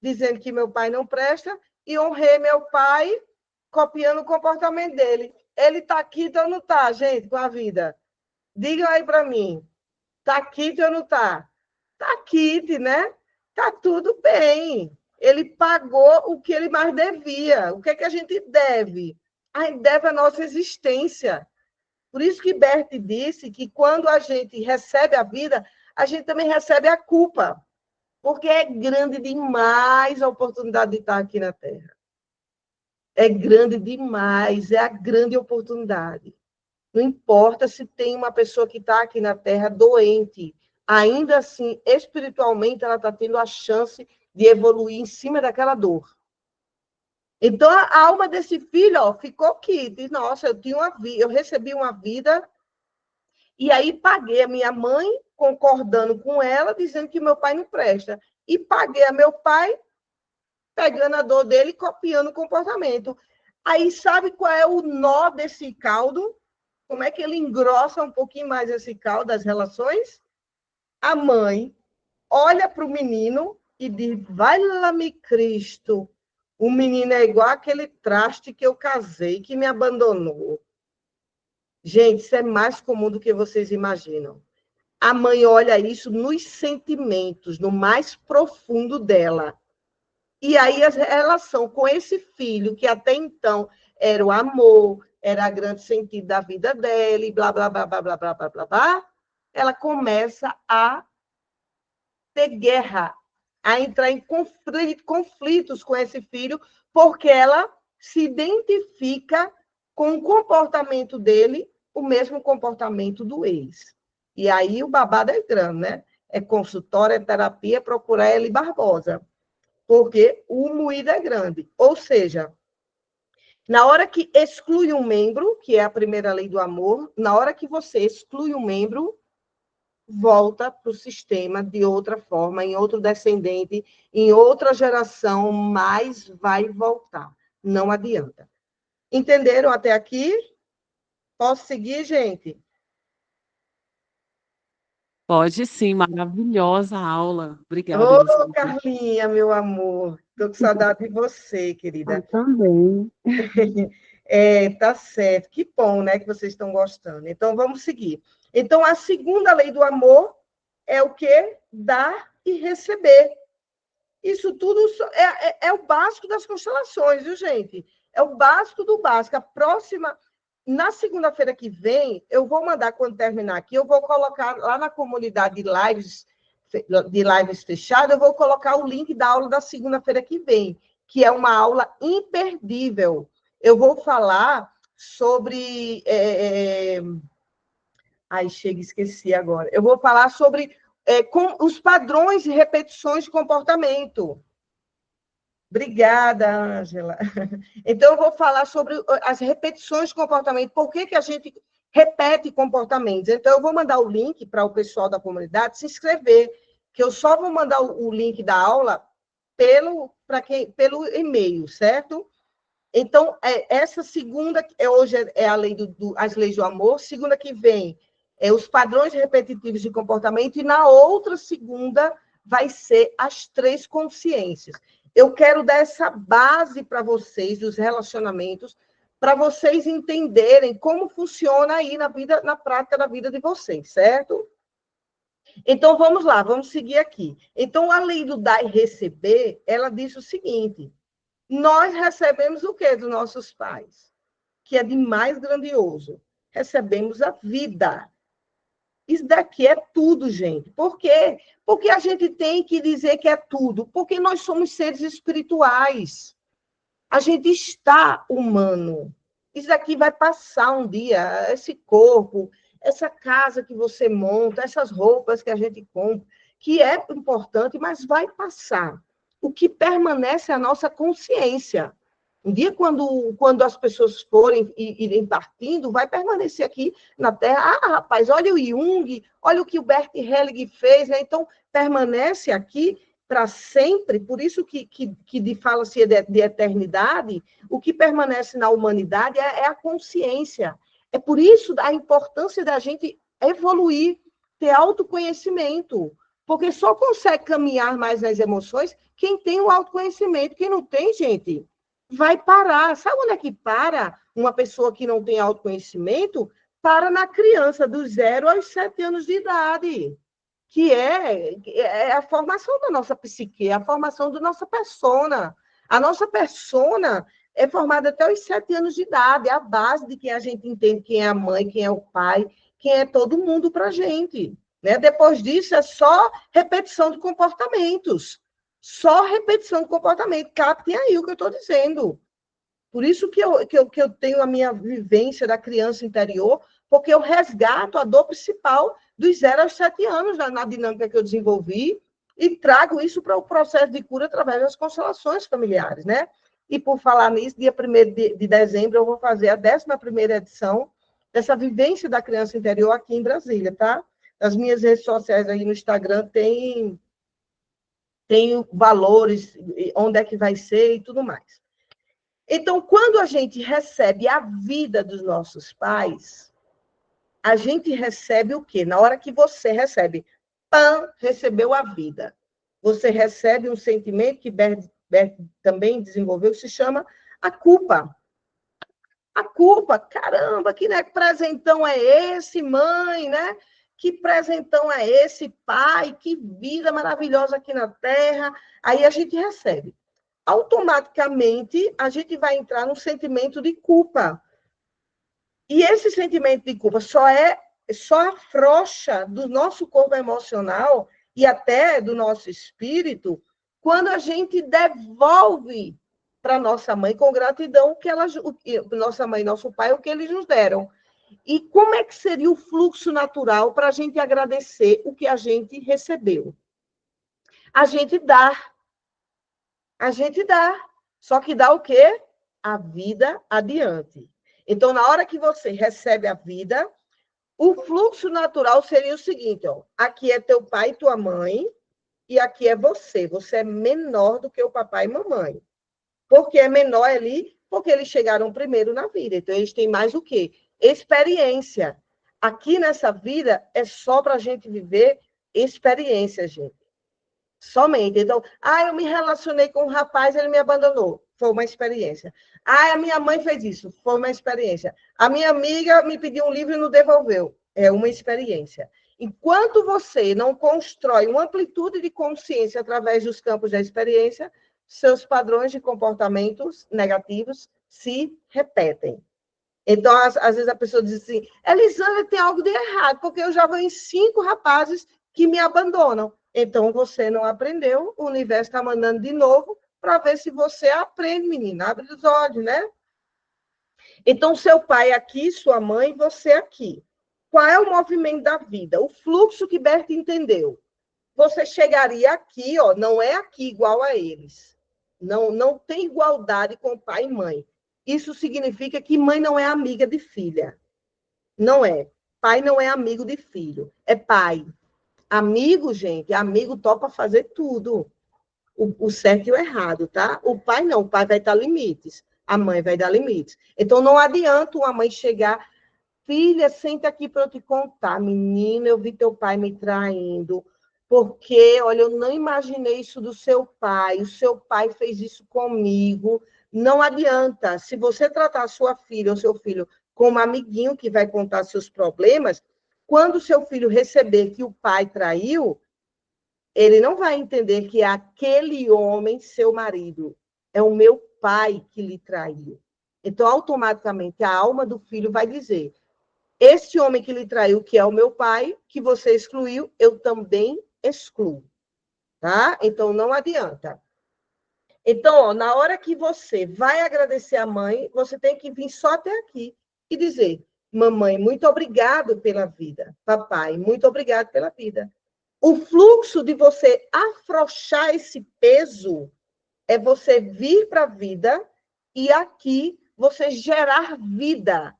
dizendo que meu pai não presta, e honrei meu pai, copiando o comportamento dele. Ele está aqui, então não está, gente, com a vida. Digam aí para mim. Está aqui, então não está? Está aqui, né? Está tudo bem. Ele pagou o que ele mais devia. O que é que a gente deve? A gente deve a nossa existência. Por isso que Bert disse que quando a gente recebe a vida, a gente também recebe a culpa. Porque é grande demais a oportunidade de estar aqui na Terra. É grande demais, é a grande oportunidade. Não importa se tem uma pessoa que está aqui na Terra doente, ainda assim, espiritualmente, ela está tendo a chance de evoluir em cima daquela dor. Então, a alma desse filho, ó, ficou aqui, diz, nossa, eu recebi uma vida, e aí paguei a minha mãe, concordando com ela, dizendo que meu pai não presta. E paguei a meu pai, pegando a dor dele e copiando o comportamento. Aí, sabe qual é o nó desse caldo? Como é que ele engrossa um pouquinho mais esse caldo das relações? A mãe olha para o menino e diz, vai lá, me Cristo, o menino é igual aquele traste que eu casei, que me abandonou. Gente, isso é mais comum do que vocês imaginam. A mãe olha isso nos sentimentos, no mais profundo dela. E aí a relação com esse filho, que até então era o amor, era o grande sentido da vida dele, blá, blá, blá, blá, blá, blá, blá, blá, blá, ela começa a ter guerra, a entrar em conflitos com esse filho, porque ela se identifica com o comportamento dele, o mesmo comportamento do ex. E aí o babado é grande, né? É consultório, é terapia, é procurar Eli Barbosa, porque o moído é grande. Ou seja, na hora que exclui um membro, que é a primeira lei do amor, na hora que você exclui um membro, volta para o sistema de outra forma, em outro descendente, em outra geração, mas vai voltar. Não adianta. Entenderam até aqui? Posso seguir, gente? Pode sim, maravilhosa aula. Obrigada, Ô, Elisângela. Carlinha, meu amor. Estou com saudade de você, Eu querida. também. É, tá certo. Que bom, né, que vocês estão gostando. Então, vamos seguir. Então, a segunda lei do amor é o quê? Dar e receber. Isso tudo é o básico das constelações, viu, gente? É o básico do básico. A próxima, na segunda-feira que vem, eu vou mandar, quando terminar aqui, eu vou colocar lá na comunidade de lives fechada, eu vou colocar o link da aula da segunda-feira que vem, que é uma aula imperdível. Eu vou falar sobre. Ai, chega, esqueci agora. Eu vou falar sobre com os padrões e repetições de comportamento. Obrigada, Ângela. Então, eu vou falar sobre as repetições de comportamento. Por que a gente repete comportamentos? Então, eu vou mandar o link para o pessoal da comunidade se inscrever, que eu só vou mandar o link da aula pelo e-mail, certo? Então, essa segunda, hoje é a lei as leis do amor, segunda que vem os padrões repetitivos de comportamento, e na outra segunda vai ser as três consciências. Eu quero dar essa base para vocês dos relacionamentos, para vocês entenderem como funciona aí na prática da vida de vocês, certo? Então, vamos lá, vamos seguir aqui. Então, a lei do dar e receber, ela diz o seguinte: nós recebemos o quê dos nossos pais? Que é de mais grandioso. Recebemos a vida. Isso daqui é tudo, gente. Por quê? Porque a gente tem que dizer que é tudo. Porque nós somos seres espirituais. A gente está humano. Isso daqui vai passar um dia. Esse corpo, essa casa que você monta, essas roupas que a gente compra, que é importante, mas vai passar. O que permanece é a nossa consciência. Um dia, quando as pessoas forem irem partindo, vai permanecer aqui na Terra. Ah, rapaz, olha o Jung, olha o que o Bert Helling fez, né? Então, permanece aqui para sempre, por isso que fala-se de eternidade, o que permanece na humanidade é a consciência. É por isso a importância da gente evoluir, ter autoconhecimento, porque só consegue caminhar mais nas emoções quem tem o autoconhecimento. Quem não tem, gente, vai parar. Sabe onde é que para uma pessoa que não tem autoconhecimento? Para na criança, dos 0 aos 7 anos de idade, que é a formação da nossa psique, a formação da nossa persona. A nossa persona é formada até os 7 anos de idade, é a base de que a gente entende quem é a mãe, quem é o pai, quem é todo mundo para a gente. Né? Depois disso, é só repetição de comportamentos. Só repetição de comportamento. Captem aí o que eu estou dizendo. Por isso que eu tenho a minha vivência da criança interior, porque eu resgato a dor principal dos 0 aos 7 anos na dinâmica que eu desenvolvi e trago isso para o processo de cura através das constelações familiares, né? E por falar nisso, dia 1º de dezembro, eu vou fazer a 11ª edição dessa vivência da criança interior aqui em Brasília, tá? Nas minhas redes sociais aí no Instagram tem valores, onde é que vai ser e tudo mais. Então, quando a gente recebe a vida dos nossos pais, a gente recebe o quê? Na hora que você recebe, recebeu a vida. Você recebe um sentimento que Bert também desenvolveu, que se chama a culpa. A culpa, caramba, que presentão é esse, mãe, né? Que presentão é esse, pai? Que vida maravilhosa aqui na Terra. Aí a gente recebe. Automaticamente, a gente vai entrar num sentimento de culpa. E esse sentimento de culpa só afrouxa do nosso corpo emocional e até do nosso espírito quando a gente devolve para nossa mãe com gratidão nossa mãe e nosso pai o que eles nos deram. E como é que seria o fluxo natural para a gente agradecer o que a gente recebeu? A gente dá. A gente dá. Só que dá o quê? A vida adiante. Então, na hora que você recebe a vida, o fluxo natural seria o seguinte, ó, aqui é teu pai e tua mãe, e aqui é você. Você é menor do que o papai e mamãe. Por que é menor ali? Porque eles chegaram primeiro na vida. Então, eles têm mais o quê? Experiência. Aqui nessa vida é só para a gente viver experiência, gente. Somente. Então, eu me relacionei com um rapaz, ele me abandonou. Foi uma experiência. A minha mãe fez isso. Foi uma experiência. A minha amiga me pediu um livro e não devolveu. É uma experiência. Enquanto você não constrói uma amplitude de consciência através dos campos da experiência, seus padrões de comportamentos negativos se repetem. Então, às vezes a pessoa diz assim, Elisângela, tem algo de errado, porque eu já vou em 5 rapazes que me abandonam. Então, você não aprendeu, o universo está mandando de novo para ver se você aprende, menina. Abre os olhos, né? Então, seu pai aqui, sua mãe, você aqui. Qual é o movimento da vida? O fluxo que Berta entendeu. Você chegaria aqui, ó, não é aqui igual a eles. Não tem igualdade com pai e mãe. Isso significa que mãe não é amiga de filha. Não é. Pai não é amigo de filho. É pai. Amigo, gente, amigo topa fazer tudo. O certo e o errado, tá? O pai não, o pai vai dar limites. A mãe vai dar limites. Então, não adianta uma mãe chegar, filha, senta aqui para eu te contar. Menina, eu vi teu pai me traindo, porque, olha, eu não imaginei isso do seu pai. O seu pai fez isso comigo. Não adianta. Se você tratar a sua filha ou seu filho como amiguinho que vai contar seus problemas, quando o seu filho receber que o pai traiu, ele não vai entender que é aquele homem seu marido. É o meu pai que lhe traiu. Então, automaticamente, a alma do filho vai dizer, esse homem que lhe traiu, que é o meu pai, que você excluiu, eu também excluo. Tá? Então, não adianta. Então, ó, na hora que você vai agradecer a mãe, você tem que vir só até aqui e dizer, mamãe, muito obrigado pela vida. Papai, muito obrigado pela vida. O fluxo de você afrouxar esse peso é você vir para a vida e aqui você gerar vida.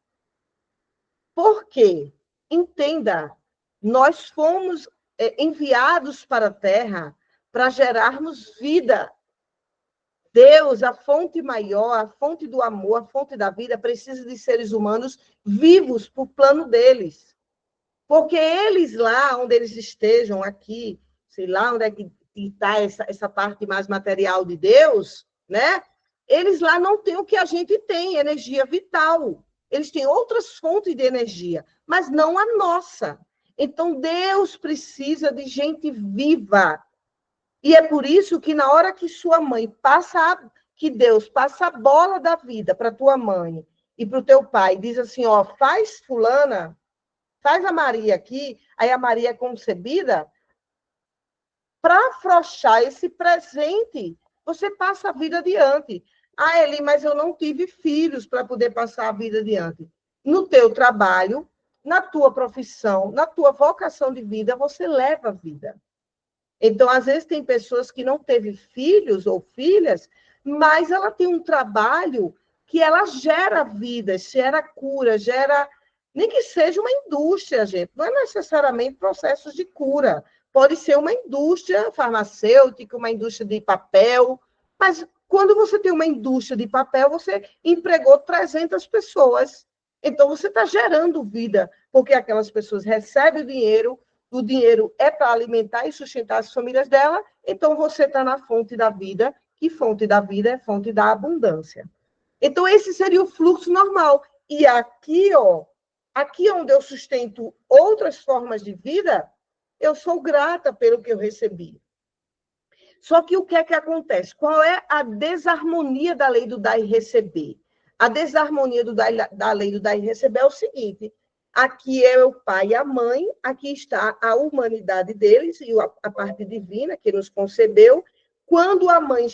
Por quê? Entenda, nós fomos enviados para a Terra para gerarmos vida. Deus, a fonte maior, a fonte do amor, a fonte da vida, precisa de seres humanos vivos para o plano deles. Porque eles lá, onde eles estejam, aqui, sei lá onde é que está essa parte mais material de Deus, né? Eles lá não têm o que a gente tem, energia vital. Eles têm outras fontes de energia, mas não a nossa. Então, Deus precisa de gente viva. E é por isso que na hora que sua mãe que Deus passa a bola da vida para tua mãe e para o teu pai, diz assim, ó, faz fulana, faz a Maria aqui, aí a Maria é concebida, para afrouxar esse presente, você passa a vida adiante. Ah, Eli, mas eu não tive filhos para poder passar a vida adiante. No teu trabalho, na tua profissão, na tua vocação de vida, você leva a vida. Então, às vezes, tem pessoas que não teve filhos ou filhas, mas ela tem um trabalho que ela gera vida, gera cura, gera... Nem que seja uma indústria, gente. Não é necessariamente processos de cura. Pode ser uma indústria farmacêutica, uma indústria de papel, mas quando você tem uma indústria de papel, você empregou 300 pessoas. Então, você está gerando vida, porque aquelas pessoas recebem o dinheiro é para alimentar e sustentar as famílias dela, então você está na fonte da vida, que fonte da vida é fonte da abundância. Então, esse seria o fluxo normal. E aqui, ó, aqui onde eu sustento outras formas de vida, eu sou grata pelo que eu recebi. Só que o que é que acontece? Qual é a desarmonia da lei do dar e receber? A desarmonia da lei do dar e receber é o seguinte: aqui é o pai e a mãe, aqui está a humanidade deles e a parte divina que nos concebeu. Quando a mãe,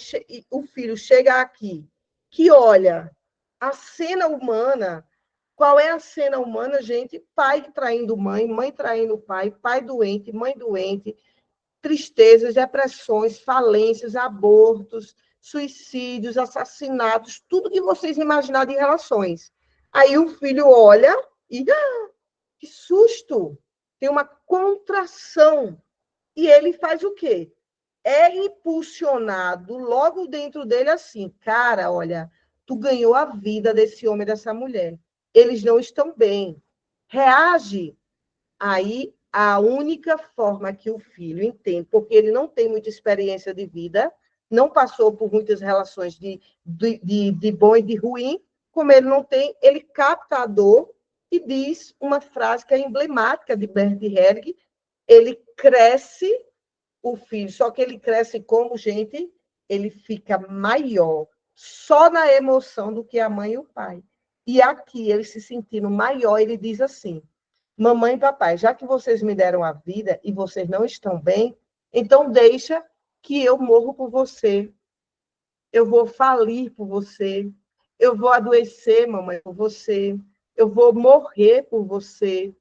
o filho chega aqui, que olha a cena humana, qual é a cena humana, gente? Pai traindo mãe, mãe traindo pai, pai doente, mãe doente, tristezas, depressões, falências, abortos, suicídios, assassinatos, tudo que vocês imaginarem de relações. Aí o filho olha e, que susto! Tem uma contração. E ele faz o quê? É impulsionado logo dentro dele assim, cara, olha, tu ganhou a vida desse homem e dessa mulher. Eles não estão bem. Reage. Aí, a única forma que o filho entende, porque ele não tem muita experiência de vida, não passou por muitas relações de bom e de ruim, como ele não tem, ele capta a dor e diz uma frase que é emblemática de Bert Helling: ele cresce, o filho, só que ele cresce como, gente, ele fica maior, só na emoção do que a mãe e o pai. E aqui, ele se sentindo maior, ele diz assim: mamãe e papai, já que vocês me deram a vida e vocês não estão bem, então deixa que eu morro por você. Eu vou falir por você. Eu vou adoecer, mamãe, por você. Eu vou morrer por você.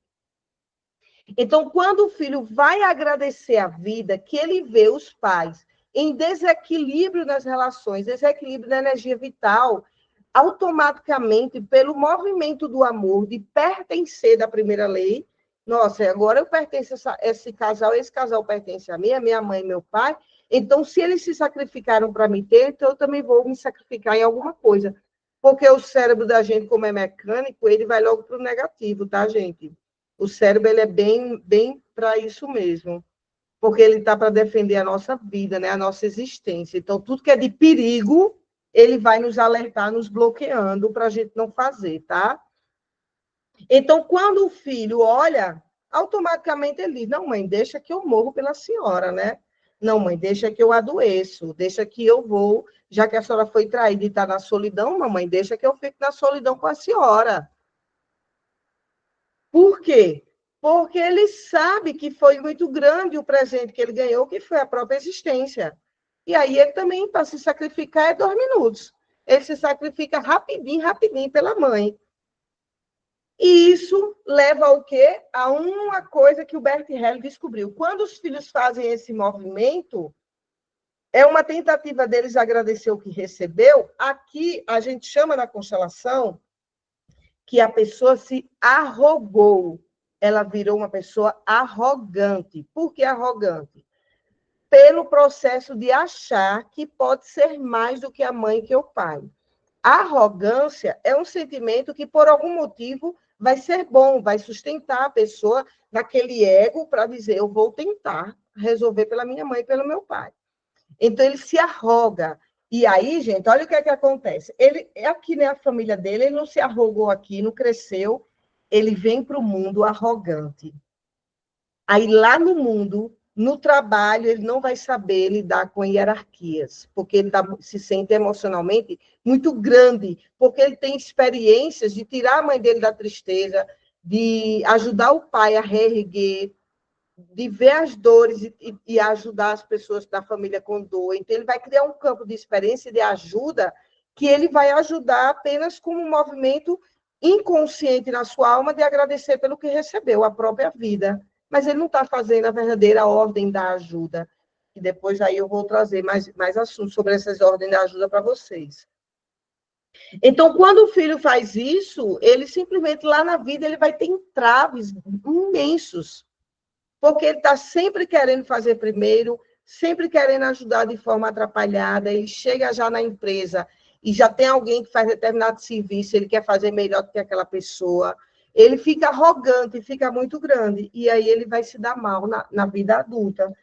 Então, quando o filho vai agradecer a vida, que ele vê os pais em desequilíbrio nas relações, desequilíbrio na energia vital, automaticamente, pelo movimento do amor, de pertencer da primeira lei, nossa, agora eu pertenço a esse casal pertence a mim, a minha mãe e meu pai, então, se eles se sacrificaram para me ter, então eu também vou me sacrificar em alguma coisa. Porque o cérebro da gente, como é mecânico, ele vai logo para o negativo, tá, gente? O cérebro ele é bem para isso mesmo, porque ele está para defender a nossa vida, né, a nossa existência. Então, tudo que é de perigo, ele vai nos alertar, nos bloqueando para a gente não fazer, tá? Então, quando o filho olha, automaticamente ele diz: não, mãe, deixa que eu morro pela senhora, né? Não, mãe, deixa que eu adoeço, deixa que eu vou, já que a senhora foi traída e está na solidão, mamãe, deixa que eu fique na solidão com a senhora. Por quê? Porque ele sabe que foi muito grande o presente que ele ganhou, que foi a própria existência. E aí ele também, para se sacrificar, é 2 minutos. Ele se sacrifica rapidinho, rapidinho pela mãe. E isso leva ao quê? A uma coisa que o Bert Helling descobriu. Quando os filhos fazem esse movimento, é uma tentativa deles agradecer o que recebeu. Aqui, a gente chama na constelação que a pessoa se arrogou. Ela virou uma pessoa arrogante. Por que arrogante? Pelo processo de achar que pode ser mais do que a mãe e que o pai. A arrogância é um sentimento que, por algum motivo, vai ser bom, vai sustentar a pessoa naquele ego para dizer: eu vou tentar resolver pela minha mãe e pelo meu pai. Então, ele se arroga. E aí, gente, olha o que é que acontece. Ele, aqui, né, a família dele, ele não se arrogou aqui, não cresceu, ele vem para o mundo arrogante. Aí, lá no mundo, no trabalho, ele não vai saber lidar com hierarquias, porque ele se sente emocionalmente muito grande, porque ele tem experiências de tirar a mãe dele da tristeza, de ajudar o pai a reerguer, de ver as dores e ajudar as pessoas da família com dor. Então, ele vai criar um campo de experiência e de ajuda que ele vai ajudar apenas como um movimento inconsciente na sua alma de agradecer pelo que recebeu, a própria vida. Mas ele não está fazendo a verdadeira ordem da ajuda. E depois aí eu vou trazer mais assuntos sobre essas ordens da ajuda para vocês. Então, quando o filho faz isso, ele simplesmente, lá na vida, ele vai ter entraves imensos, porque ele está sempre querendo fazer primeiro, sempre querendo ajudar de forma atrapalhada, ele chega já na empresa e já tem alguém que faz determinado serviço, ele quer fazer melhor do que aquela pessoa, ele fica arrogante, fica muito grande, e aí ele vai se dar mal na vida adulta,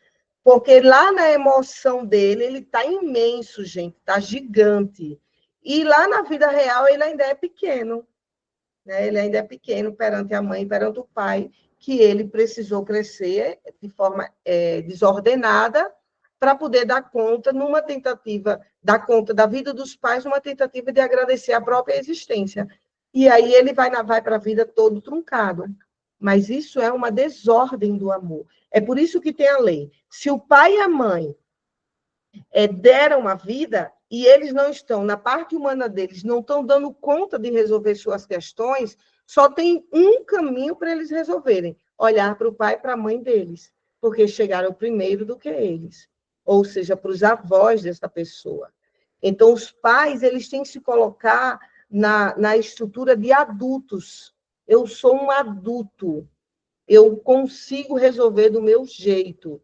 porque lá na emoção dele, ele está imenso, gente, está gigante. E lá na vida real, ele ainda é pequeno, né? Ele ainda é pequeno perante a mãe, perante o pai, que ele precisou crescer de forma desordenada para poder dar conta, numa tentativa, dar conta da vida dos pais, numa tentativa de agradecer a própria existência. E aí ele vai para a vida todo truncado. Mas isso é uma desordem do amor. É por isso que tem a lei. Se o pai e a mãe deram a vida e eles não estão, na parte humana deles, não estão dando conta de resolver suas questões, só tem um caminho para eles resolverem: olhar para o pai e para a mãe deles, porque chegaram primeiro do que eles, ou seja, para os avós dessa pessoa. Então, os pais, eles têm que se colocar na estrutura de adultos. Eu sou um adulto, eu consigo resolver do meu jeito.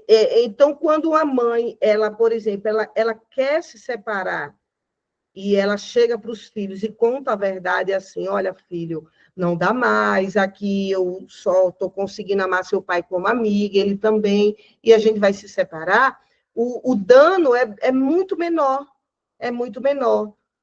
Então, quando a mãe, ela, por exemplo, ela quer se separar e ela chega para os filhos e conta a verdade assim: olha, filho, não dá mais, aqui eu só estou conseguindo amar seu pai como amiga, ele também, e a gente vai se separar, o dano é muito menor,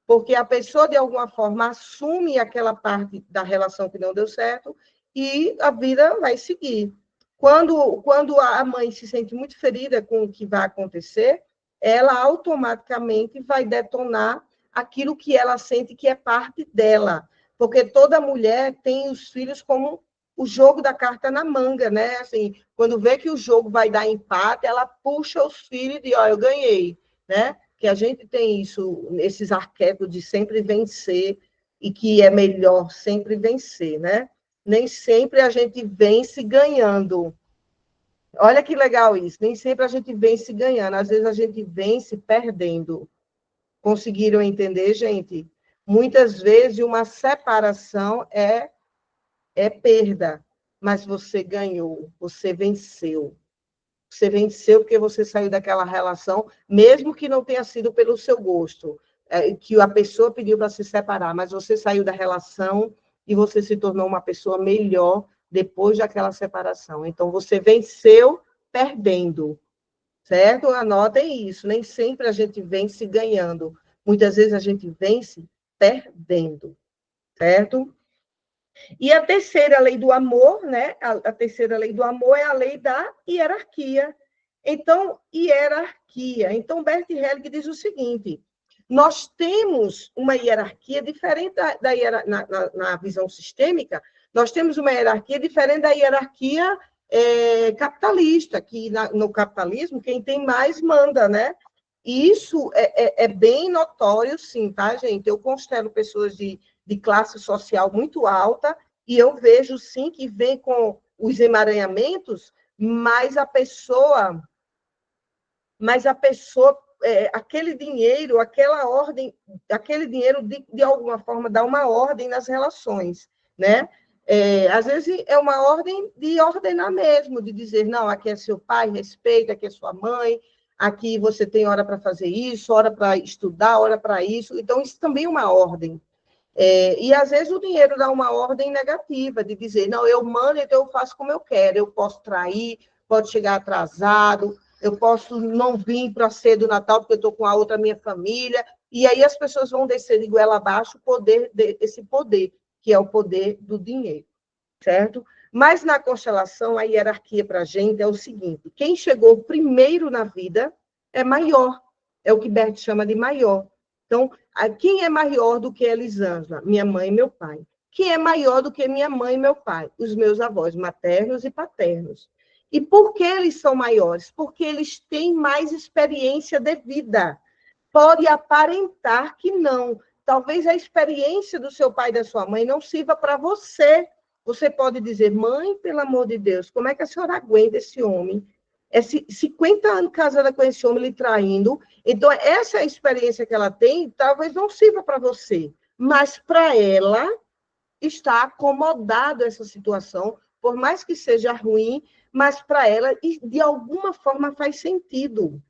porque a pessoa, de alguma forma, assume aquela parte da relação que não deu certo e a vida vai seguir. Quando a mãe se sente muito ferida com o que vai acontecer, ela automaticamente vai detonar aquilo que ela sente que é parte dela. Porque toda mulher tem os filhos como o jogo da carta na manga, né? Assim, quando vê que o jogo vai dar empate, ela puxa os filhos e diz: ó, eu ganhei, né? Que a gente tem isso, esses arquétipos de sempre vencer e que é melhor sempre vencer, né? Nem sempre a gente vence ganhando. Olha que legal isso. Nem sempre a gente vence ganhando. Às vezes a gente vence perdendo. Conseguiram entender, gente? Muitas vezes uma separação é perda, mas você ganhou, você venceu. Você venceu porque você saiu daquela relação, mesmo que não tenha sido pelo seu gosto, que a pessoa pediu para se separar, mas você saiu da relação e você se tornou uma pessoa melhor depois daquela separação. Então, você venceu perdendo, certo? Anotem isso. Nem sempre a gente vence ganhando. Muitas vezes a gente vence perdendo, certo? E a terceira lei do amor, né? A terceira lei do amor é a lei da hierarquia. Então, hierarquia. Então, Bert Hellinger diz o seguinte: nós temos uma hierarquia diferente na visão sistêmica, nós temos uma hierarquia diferente da hierarquia capitalista, que no capitalismo quem tem mais manda, né? E isso é bem notório, sim, tá, gente? Eu considero pessoas de classe social muito alta, e eu vejo, sim, que vem com os emaranhamentos, aquele dinheiro, aquela ordem, aquele dinheiro, de alguma forma, dá uma ordem nas relações, né? Às vezes é uma ordem de ordenar mesmo, de dizer: não, aqui é seu pai, respeita, aqui é sua mãe, aqui você tem hora para fazer isso, hora para estudar, hora para isso. Então, isso também é uma ordem. E, às vezes, o dinheiro dá uma ordem negativa, de dizer: não, eu mando, então eu faço como eu quero, eu posso trair, pode chegar atrasado, eu posso não vir para a ceia do Natal, porque eu estou com a outra minha família, e aí as pessoas vão descer de goela abaixo esse poder, que é o poder do dinheiro, certo? Mas na constelação, a hierarquia para a gente é o seguinte: quem chegou primeiro na vida é maior, é o que Bert chama de maior. Então, quem é maior do que Elisângela? Minha mãe e meu pai. Quem é maior do que minha mãe e meu pai? Os meus avós maternos e paternos. E por que eles são maiores? Porque eles têm mais experiência de vida. pode aparentar que não. Talvez a experiência do seu pai e da sua mãe não sirva para você. Você pode dizer, mãe, pelo amor de Deus, como é que a senhora aguenta esse homem? É 50 anos casada com esse homem lhe traindo. Então, essa experiência que ela tem, talvez não sirva para você. Mas para ela, está acomodado essa situação, por mais que seja ruim, mas para ela, de alguma forma, faz sentido.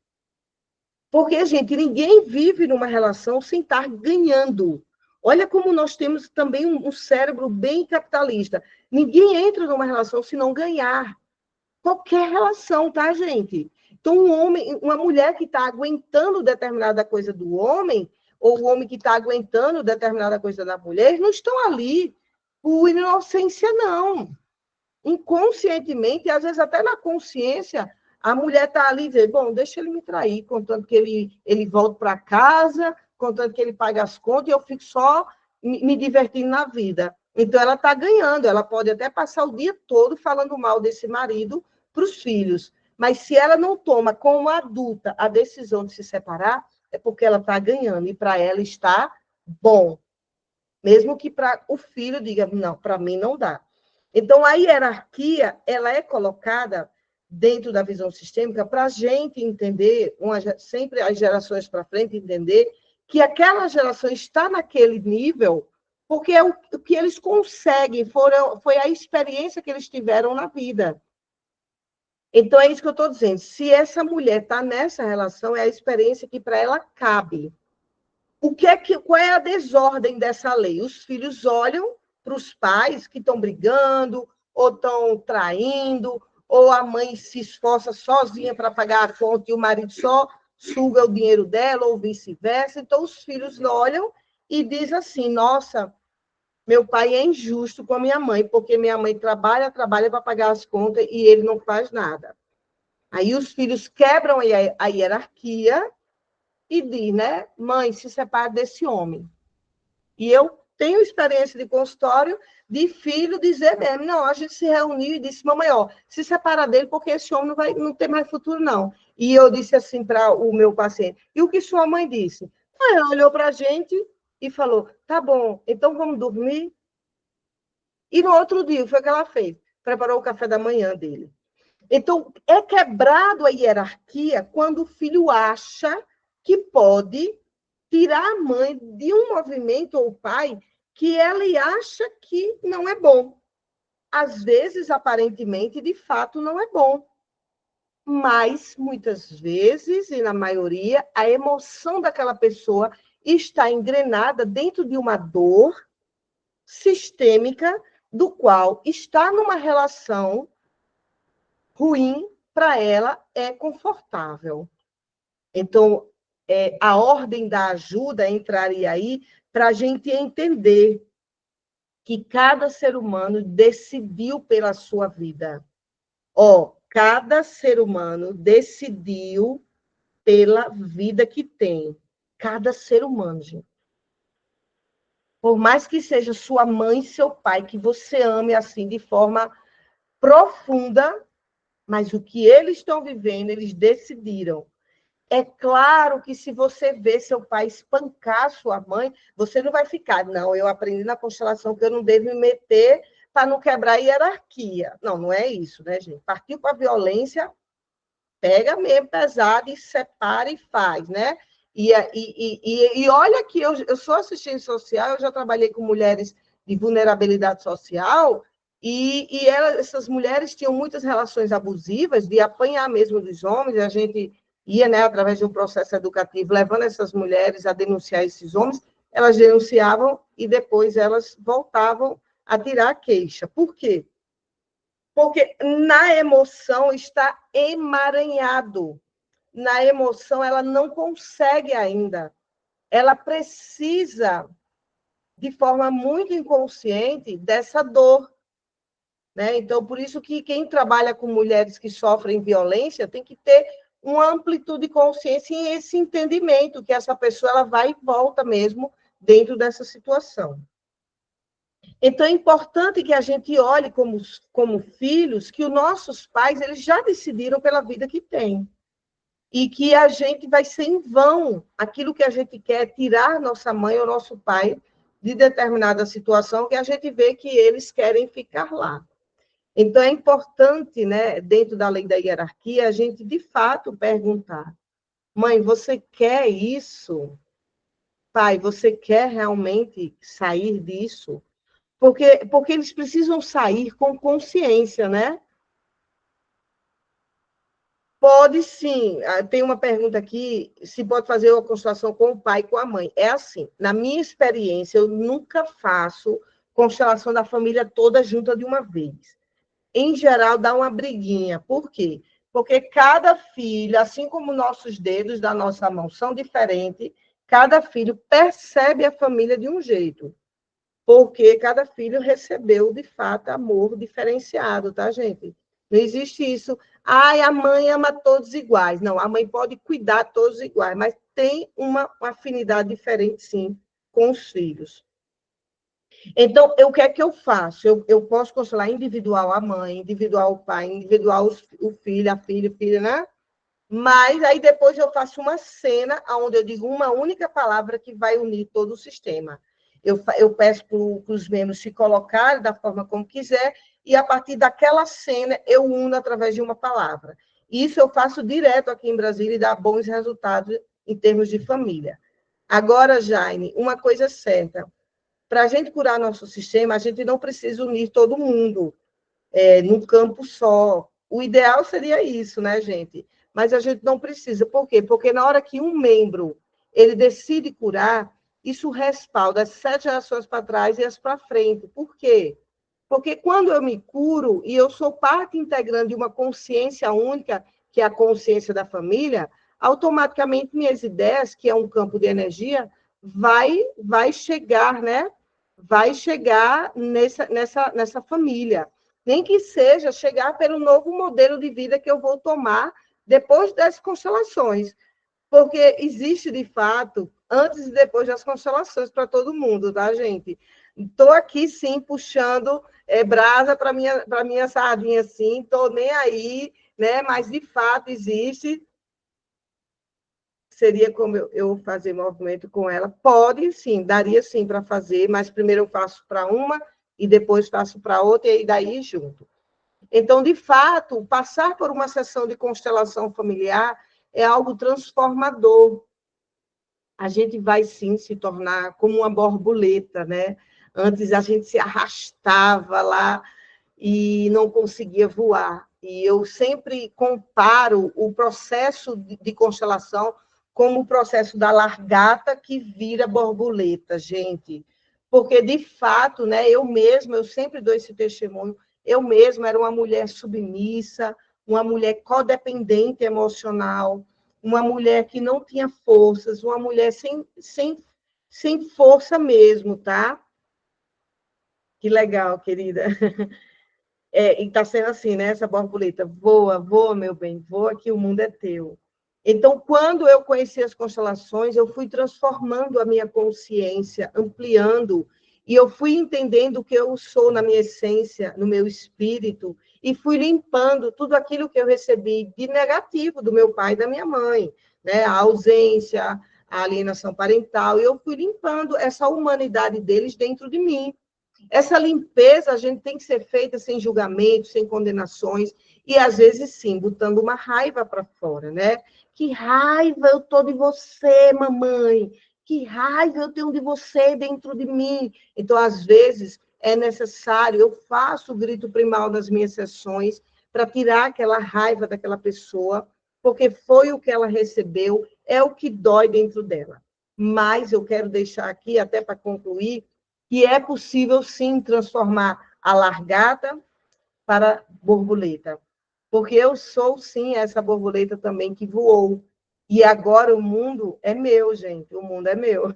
Porque, gente, ninguém vive numa relação sem estar ganhando. Olha como nós temos também um cérebro bem capitalista. Ninguém entra numa relação se não ganhar. Qualquer relação, tá, gente? Então, um homem, uma mulher que está aguentando determinada coisa do homem, ou o homem que está aguentando determinada coisa da mulher, não estão ali por inocência, não. Inconscientemente, às vezes até na consciência, a mulher está ali dizendo, bom, deixa ele me trair, contanto que ele volte para casa, contanto que ele pague as contas, e eu fico só me divertindo na vida. Então, ela está ganhando, ela pode até passar o dia todo falando mal desse marido para os filhos, mas se ela não toma, como adulta, a decisão de se separar, é porque ela está ganhando, e para ela está bom. Mesmo que para o filho diga, não, para mim não dá. Então, a hierarquia, ela é colocada dentro da visão sistêmica para a gente entender, sempre as gerações para frente, entender que aquela geração está naquele nível porque é o que eles conseguem, foi a experiência que eles tiveram na vida. Então, é isso que eu estou dizendo. Se essa mulher está nessa relação, é a experiência que para ela cabe. Qual é a desordem dessa lei? Os filhos olham para os pais que estão brigando, ou estão traindo, ou a mãe se esforça sozinha para pagar a conta e o marido só suga o dinheiro dela, ou vice-versa. Então, os filhos olham e dizem assim, nossa, meu pai é injusto com a minha mãe, porque minha mãe trabalha para pagar as contas e ele não faz nada. Aí os filhos quebram a hierarquia e diz, né, mãe, se separa desse homem. E eu tenho experiência de consultório de filho dizer mesmo, não, a gente se reuniu e disse, mamãe, ó, se separa dele porque esse homem não tem mais futuro, não. E eu disse assim para o meu paciente, e o que sua mãe disse? Aí ela olhou para a gente e falou, tá bom, então vamos dormir? E no outro dia, foi o que ela fez, preparou o café da manhã dele. Então, é quebrado a hierarquia quando o filho acha que pode tirar a mãe de um movimento ou o pai que ele acha que não é bom. Às vezes, aparentemente, de fato, não é bom. Mas, muitas vezes, e na maioria, a emoção daquela pessoa está engrenada dentro de uma dor sistêmica do qual está numa relação ruim, para ela é confortável. Então, a ordem da ajuda entraria aí para a gente entender que cada ser humano decidiu pela sua vida. Cada ser humano decidiu pela vida que tem. Cada ser humano, gente. Por mais que seja sua mãe e seu pai, que você ame assim de forma profunda, mas o que eles estão vivendo, eles decidiram. É claro que se você vê seu pai espancar sua mãe, você não vai ficar, não, eu aprendi na constelação que eu não devo me meter para não quebrar a hierarquia. Não, não é isso, né, gente? Partiu para a violência, pega mesmo pesado e separa e faz, né? E olha que eu sou assistente social, eu já trabalhei com mulheres de vulnerabilidade social, essas mulheres tinham muitas relações abusivas, de apanhar mesmo dos homens, a gente ia, né, através de um processo educativo, levando essas mulheres a denunciar esses homens, elas denunciavam e depois elas voltavam a tirar a queixa. Por quê? Porque na emoção está emaranhado. Na emoção, ela não consegue ainda. Ela precisa, de forma muito inconsciente, dessa dor. Né? Então, por isso que quem trabalha com mulheres que sofrem violência tem que ter uma amplitude de consciência e esse entendimento que essa pessoa ela vai e volta mesmo dentro dessa situação. Então, é importante que a gente olhe como filhos que os nossos pais eles já decidiram pela vida que têm. e que a gente vai ser em vão. Aquilo que a gente quer é tirar nossa mãe ou nosso pai de determinada situação que a gente vê que eles querem ficar lá. Então, é importante, né, dentro da lei da hierarquia, a gente, de fato, perguntar: mãe, você quer isso? Pai, você quer realmente sair disso? Porque eles precisam sair com consciência, né? Pode sim. Tem uma pergunta aqui, se pode fazer uma constelação com o pai e com a mãe. É assim, na minha experiência, eu nunca faço constelação da família toda junta de uma vez. Em geral, dá uma briguinha. Por quê? Porque cada filho, assim como nossos dedos da nossa mão são diferentes, cada filho percebe a família de um jeito. Porque cada filho recebeu, de fato, amor diferenciado, tá, gente? Não existe isso. Ai, a mãe ama todos iguais. Não, a mãe pode cuidar todos iguais, mas tem uma afinidade diferente, sim, com os filhos. Então, o que é que eu faço? Eu posso consolar individual a mãe, individual o pai, individual o filho, a filha, né? Mas aí depois eu faço uma cena onde eu digo uma única palavra que vai unir todo o sistema. Eu peço para os membros se colocarem da forma como quiser, e a partir daquela cena eu uno através de uma palavra. Isso eu faço direto aqui em Brasília e dá bons resultados em termos de família. Agora, Jaime, uma coisa certa. Para a gente curar nosso sistema, a gente não precisa unir todo mundo num campo só. O ideal seria isso, né, gente? Mas a gente não precisa. Por quê? Porque na hora que um membro ele decide curar, isso respalda as 7 gerações para trás e as para frente. Por quê? Porque quando eu me curo e eu sou parte integrante de uma consciência única, que é a consciência da família, automaticamente minhas ideias, que é um campo de energia, vai chegar, né? Vai chegar nessa família. Nem que seja chegar pelo novo modelo de vida que eu vou tomar depois das constelações. Porque existe, de fato, antes e depois das constelações para todo mundo, tá, gente? Estou aqui, sim, puxando brasa para minha sardinha, sim, estou nem aí, né? Mas, de fato, existe. Seria como eu fazer movimento com ela? Pode, sim, daria sim para fazer, mas primeiro eu faço para uma e depois faço para outra, e daí junto. Então, de fato, passar por uma sessão de constelação familiar é algo transformador. A gente vai, sim, se tornar como uma borboleta, né? Antes a gente se arrastava lá e não conseguia voar. E eu sempre comparo o processo de constelação como o processo da largata que vira borboleta, gente. Porque, de fato, né, eu mesma, eu sempre dou esse testemunho, eu mesma era uma mulher submissa, uma mulher codependente emocional, uma mulher que não tinha forças, uma mulher sem força mesmo, tá? Que legal, querida. E está sendo assim, né? Essa borboleta, voa, voa, meu bem, voa que o mundo é teu. Então, quando eu conheci as constelações, eu fui transformando a minha consciência, ampliando, e eu fui entendendo o que eu sou na minha essência, no meu espírito, e fui limpando tudo aquilo que eu recebi de negativo do meu pai e da minha mãe, né? A ausência, a alienação parental, e eu fui limpando essa humanidade deles dentro de mim. Essa limpeza a gente tem que ser feita sem julgamento, sem condenações, e às vezes sim, botando uma raiva para fora, né? Que raiva eu tô de você, mamãe. Que raiva eu tenho de você dentro de mim. Então, às vezes, é necessário, eu faço o grito primal nas minhas sessões para tirar aquela raiva daquela pessoa, porque foi o que ela recebeu, é o que dói dentro dela. Mas eu quero deixar aqui, até para concluir, que é possível, sim, transformar a largata para borboleta. Porque eu sou, sim, essa borboleta também que voou. E agora o mundo é meu, gente. O mundo é meu.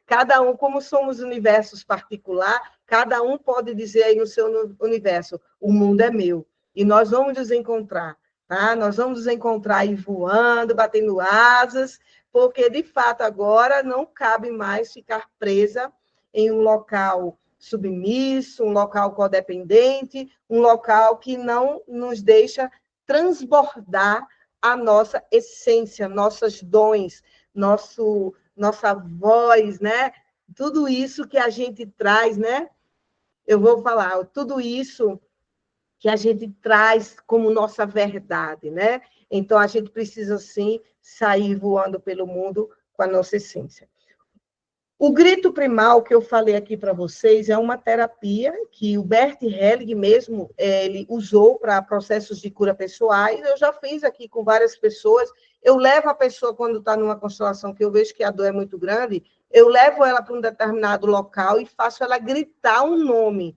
Cada um, como somos universos particular, cada um pode dizer aí no seu universo, o mundo é meu. E nós vamos nos encontrar, tá? Nós vamos nos encontrar aí voando, batendo asas, porque, de fato, agora não cabe mais ficar presa em um local submisso, um local codependente, um local que não nos deixa transbordar a nossa essência, nossos dons, nossa voz, né? Tudo isso que a gente traz, né? Eu vou falar, tudo isso que a gente traz como nossa verdade, né? Então, a gente precisa, sim, sair voando pelo mundo com a nossa essência. O grito primal que eu falei aqui para vocês é uma terapia que o Bert Helling mesmo ele usou para processos de cura pessoais. Eu já fiz aqui com várias pessoas. Eu levo a pessoa, quando está numa constelação que eu vejo que a dor é muito grande, eu levo ela para um determinado local e faço ela gritar um nome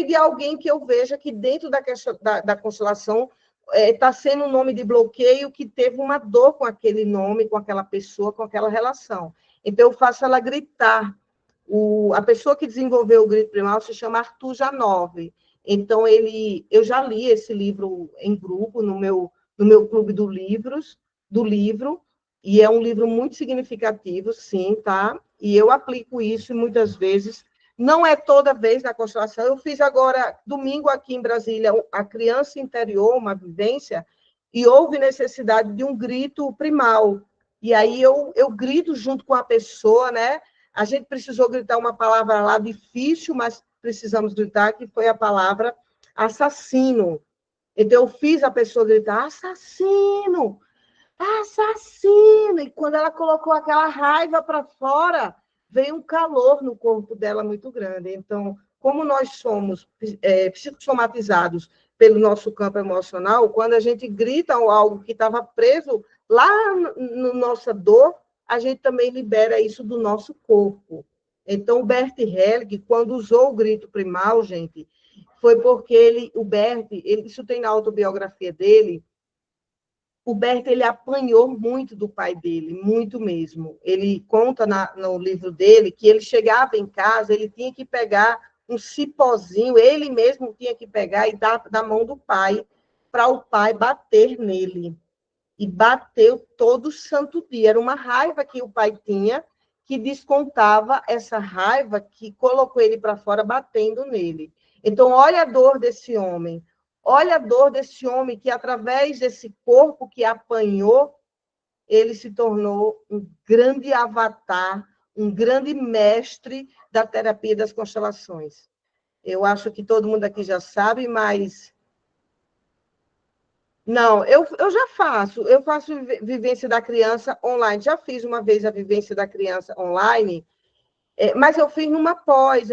de alguém que eu veja que dentro da constelação está sendo um nome de bloqueio, que teve uma dor com aquele nome, com aquela pessoa, com aquela relação. Então, eu faço ela gritar. A pessoa que desenvolveu o grito primal se chama Arthur Janov. Então, eu já li esse livro em grupo, no meu clube do livro, e é um livro muito significativo, sim, tá? E eu aplico isso muitas vezes. Não é toda vez na constelação. Eu fiz agora, domingo, aqui em Brasília, a criança interior, uma vivência, e houve necessidade de um grito primal. E aí eu grito junto com a pessoa, né? A gente precisou gritar uma palavra lá difícil, mas precisamos gritar, que foi a palavra assassino. Então, eu fiz a pessoa gritar, assassino, assassino! E quando ela colocou aquela raiva para fora, veio um calor no corpo dela muito grande. Então, como nós somos psicossomatizados pelo nosso campo emocional, quando a gente grita algo que estava preso lá na nossa dor, a gente também libera isso do nosso corpo. Então, o Bert Helling, quando usou o grito primal, gente, foi porque o Bert, isso tem na autobiografia dele, o Bert, ele apanhou muito do pai dele, muito mesmo. Ele conta no livro dele que ele chegava em casa, ele tinha que pegar um cipózinho, ele mesmo tinha que pegar e dar na mão do pai, para o pai bater nele. E bateu todo santo dia. Era uma raiva que o pai tinha, que descontava essa raiva que colocou ele para fora, batendo nele. Então, olha a dor desse homem. Olha a dor desse homem que, através desse corpo que apanhou, ele se tornou um grande avatar, um grande mestre da terapia das constelações. Eu acho que todo mundo aqui já sabe, mas não, eu já faço. Eu faço vivência da criança online. Já fiz uma vez a vivência da criança online, mas eu fiz numa pós.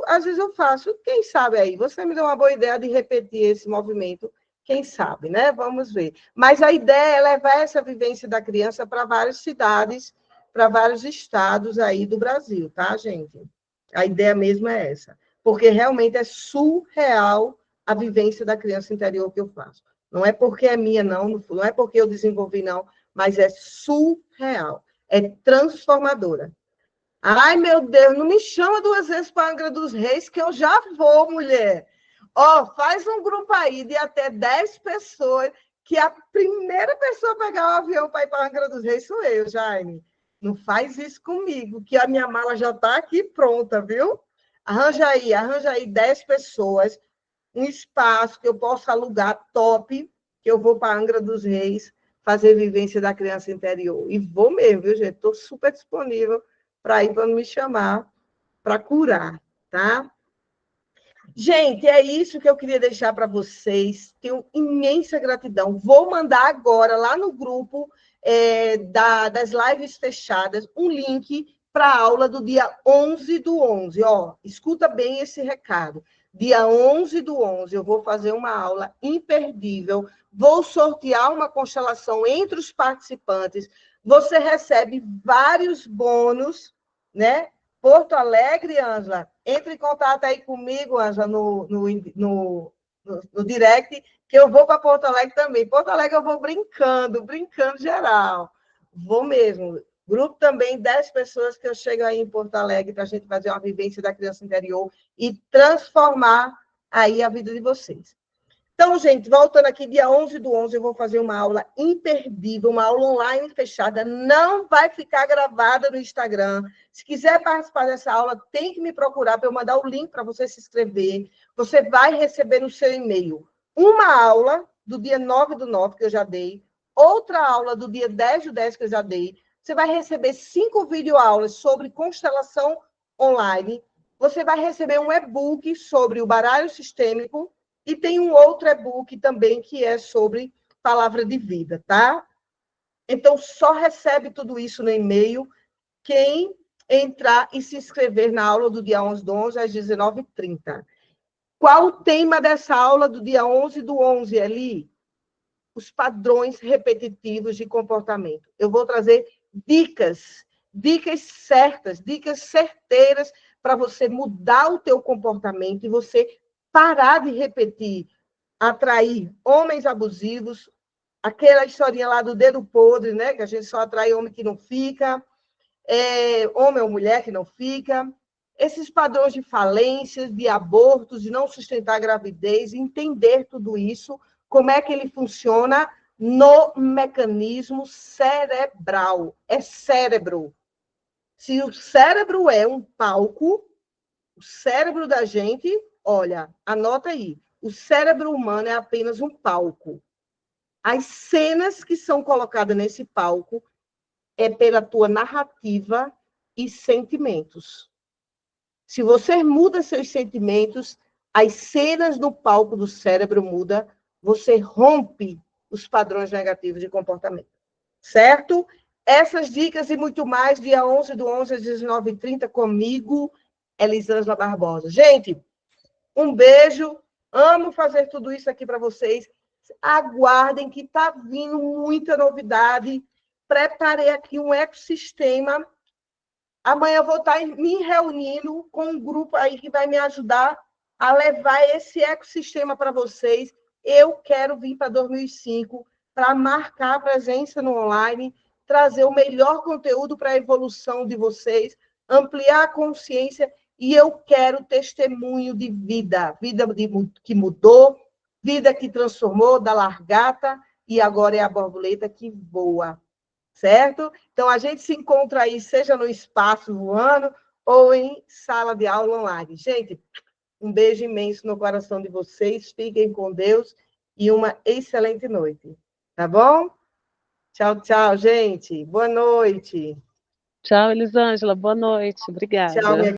Às vezes eu faço, quem sabe aí? Você me deu uma boa ideia de repetir esse movimento, quem sabe, né? Vamos ver. Mas a ideia é levar essa vivência da criança para várias cidades, para vários estados aí do Brasil, tá, gente? A ideia mesmo é essa. Porque realmente é surreal a vivência da criança interior que eu faço. Não é porque é minha, não é porque eu desenvolvi, não, mas é surreal, é transformadora. Ai, meu Deus, não me chama 2 vezes para Angra dos Reis, que eu já vou, mulher. Ó, faz um grupo aí de até 10 pessoas, que a primeira pessoa a pegar o avião para ir para Angra dos Reis sou eu, Jaime. Não faz isso comigo, que a minha mala já está aqui pronta, viu? Arranja aí 10 pessoas, um espaço que eu possa alugar top, que eu vou para Angra dos Reis fazer vivência da criança interior. E vou mesmo, viu, gente? Estou super disponível para ir, para me chamar, para curar, tá? Gente, é isso que eu queria deixar para vocês. Tenho imensa gratidão. Vou mandar agora lá no grupo das lives fechadas um link para a aula do dia 11/11. Ó, escuta bem esse recado. Dia 11/11, eu vou fazer uma aula imperdível. Vou sortear uma constelação entre os participantes. Você recebe vários bônus, né? Porto Alegre, Ângela, entre em contato aí comigo, Ângela, no direct, que eu vou para Porto Alegre também. Porto Alegre eu vou brincando geral. Vou mesmo. Grupo também, 10 pessoas que eu chego aí em Porto Alegre para a gente fazer uma vivência da criança interior e transformar aí a vida de vocês. Então, gente, voltando aqui, dia 11/11, eu vou fazer uma aula imperdível, uma aula online fechada, não vai ficar gravada no Instagram. Se quiser participar dessa aula, tem que me procurar para eu mandar o link para você se inscrever. Você vai receber no seu e-mail uma aula do dia 9/9, que eu já dei, outra aula do dia 10/10 que eu já dei. Você vai receber 5 videoaulas sobre constelação online. Você vai receber um e-book sobre o baralho sistêmico e tem um outro e-book também que é sobre palavra de vida, tá? Então, só recebe tudo isso no e-mail quem entrar e se inscrever na aula do dia 11/11, às 19h30. Qual o tema dessa aula do dia 11/11, Eli? Os padrões repetitivos de comportamento. Eu vou trazer dicas certas, dicas certeiras para você mudar o teu comportamento e você parar de repetir, atrair homens abusivos, aquela historinha lá do dedo podre, né? Que a gente só atrai homem que não fica, homem ou mulher que não fica. Esses padrões de falências, de abortos, de não sustentar a gravidez, entender tudo isso, como é que ele funciona no mecanismo cerebral. É cérebro. Se o cérebro é um palco, o cérebro da gente, olha, anota aí, o cérebro humano é apenas um palco. As cenas que são colocadas nesse palco é pela tua narrativa e sentimentos. Se você muda seus sentimentos, as cenas no palco do cérebro mudam, você rompe os padrões negativos de comportamento. Certo? Essas dicas e muito mais, dia 11/11, às 19h30, comigo, Elisângela Barbosa. Gente, um beijo. Amo fazer tudo isso aqui para vocês. Aguardem que está vindo muita novidade. Preparei aqui um ecossistema. Amanhã eu vou estar me reunindo com um grupo aí que vai me ajudar a levar esse ecossistema para vocês. Eu quero vir para 2005 para marcar a presença no online, trazer o melhor conteúdo para a evolução de vocês, ampliar a consciência, e eu quero testemunho de vida, vida que mudou, vida que transformou da largata e agora é a borboleta que voa. Certo? Então, a gente se encontra aí, seja no espaço voando ou em sala de aula online. Gente, um beijo imenso no coração de vocês. Fiquem com Deus e uma excelente noite. Tá bom? Tchau, tchau, gente. Boa noite. Tchau, Elisângela. Boa noite. Tchau, Obrigada. minha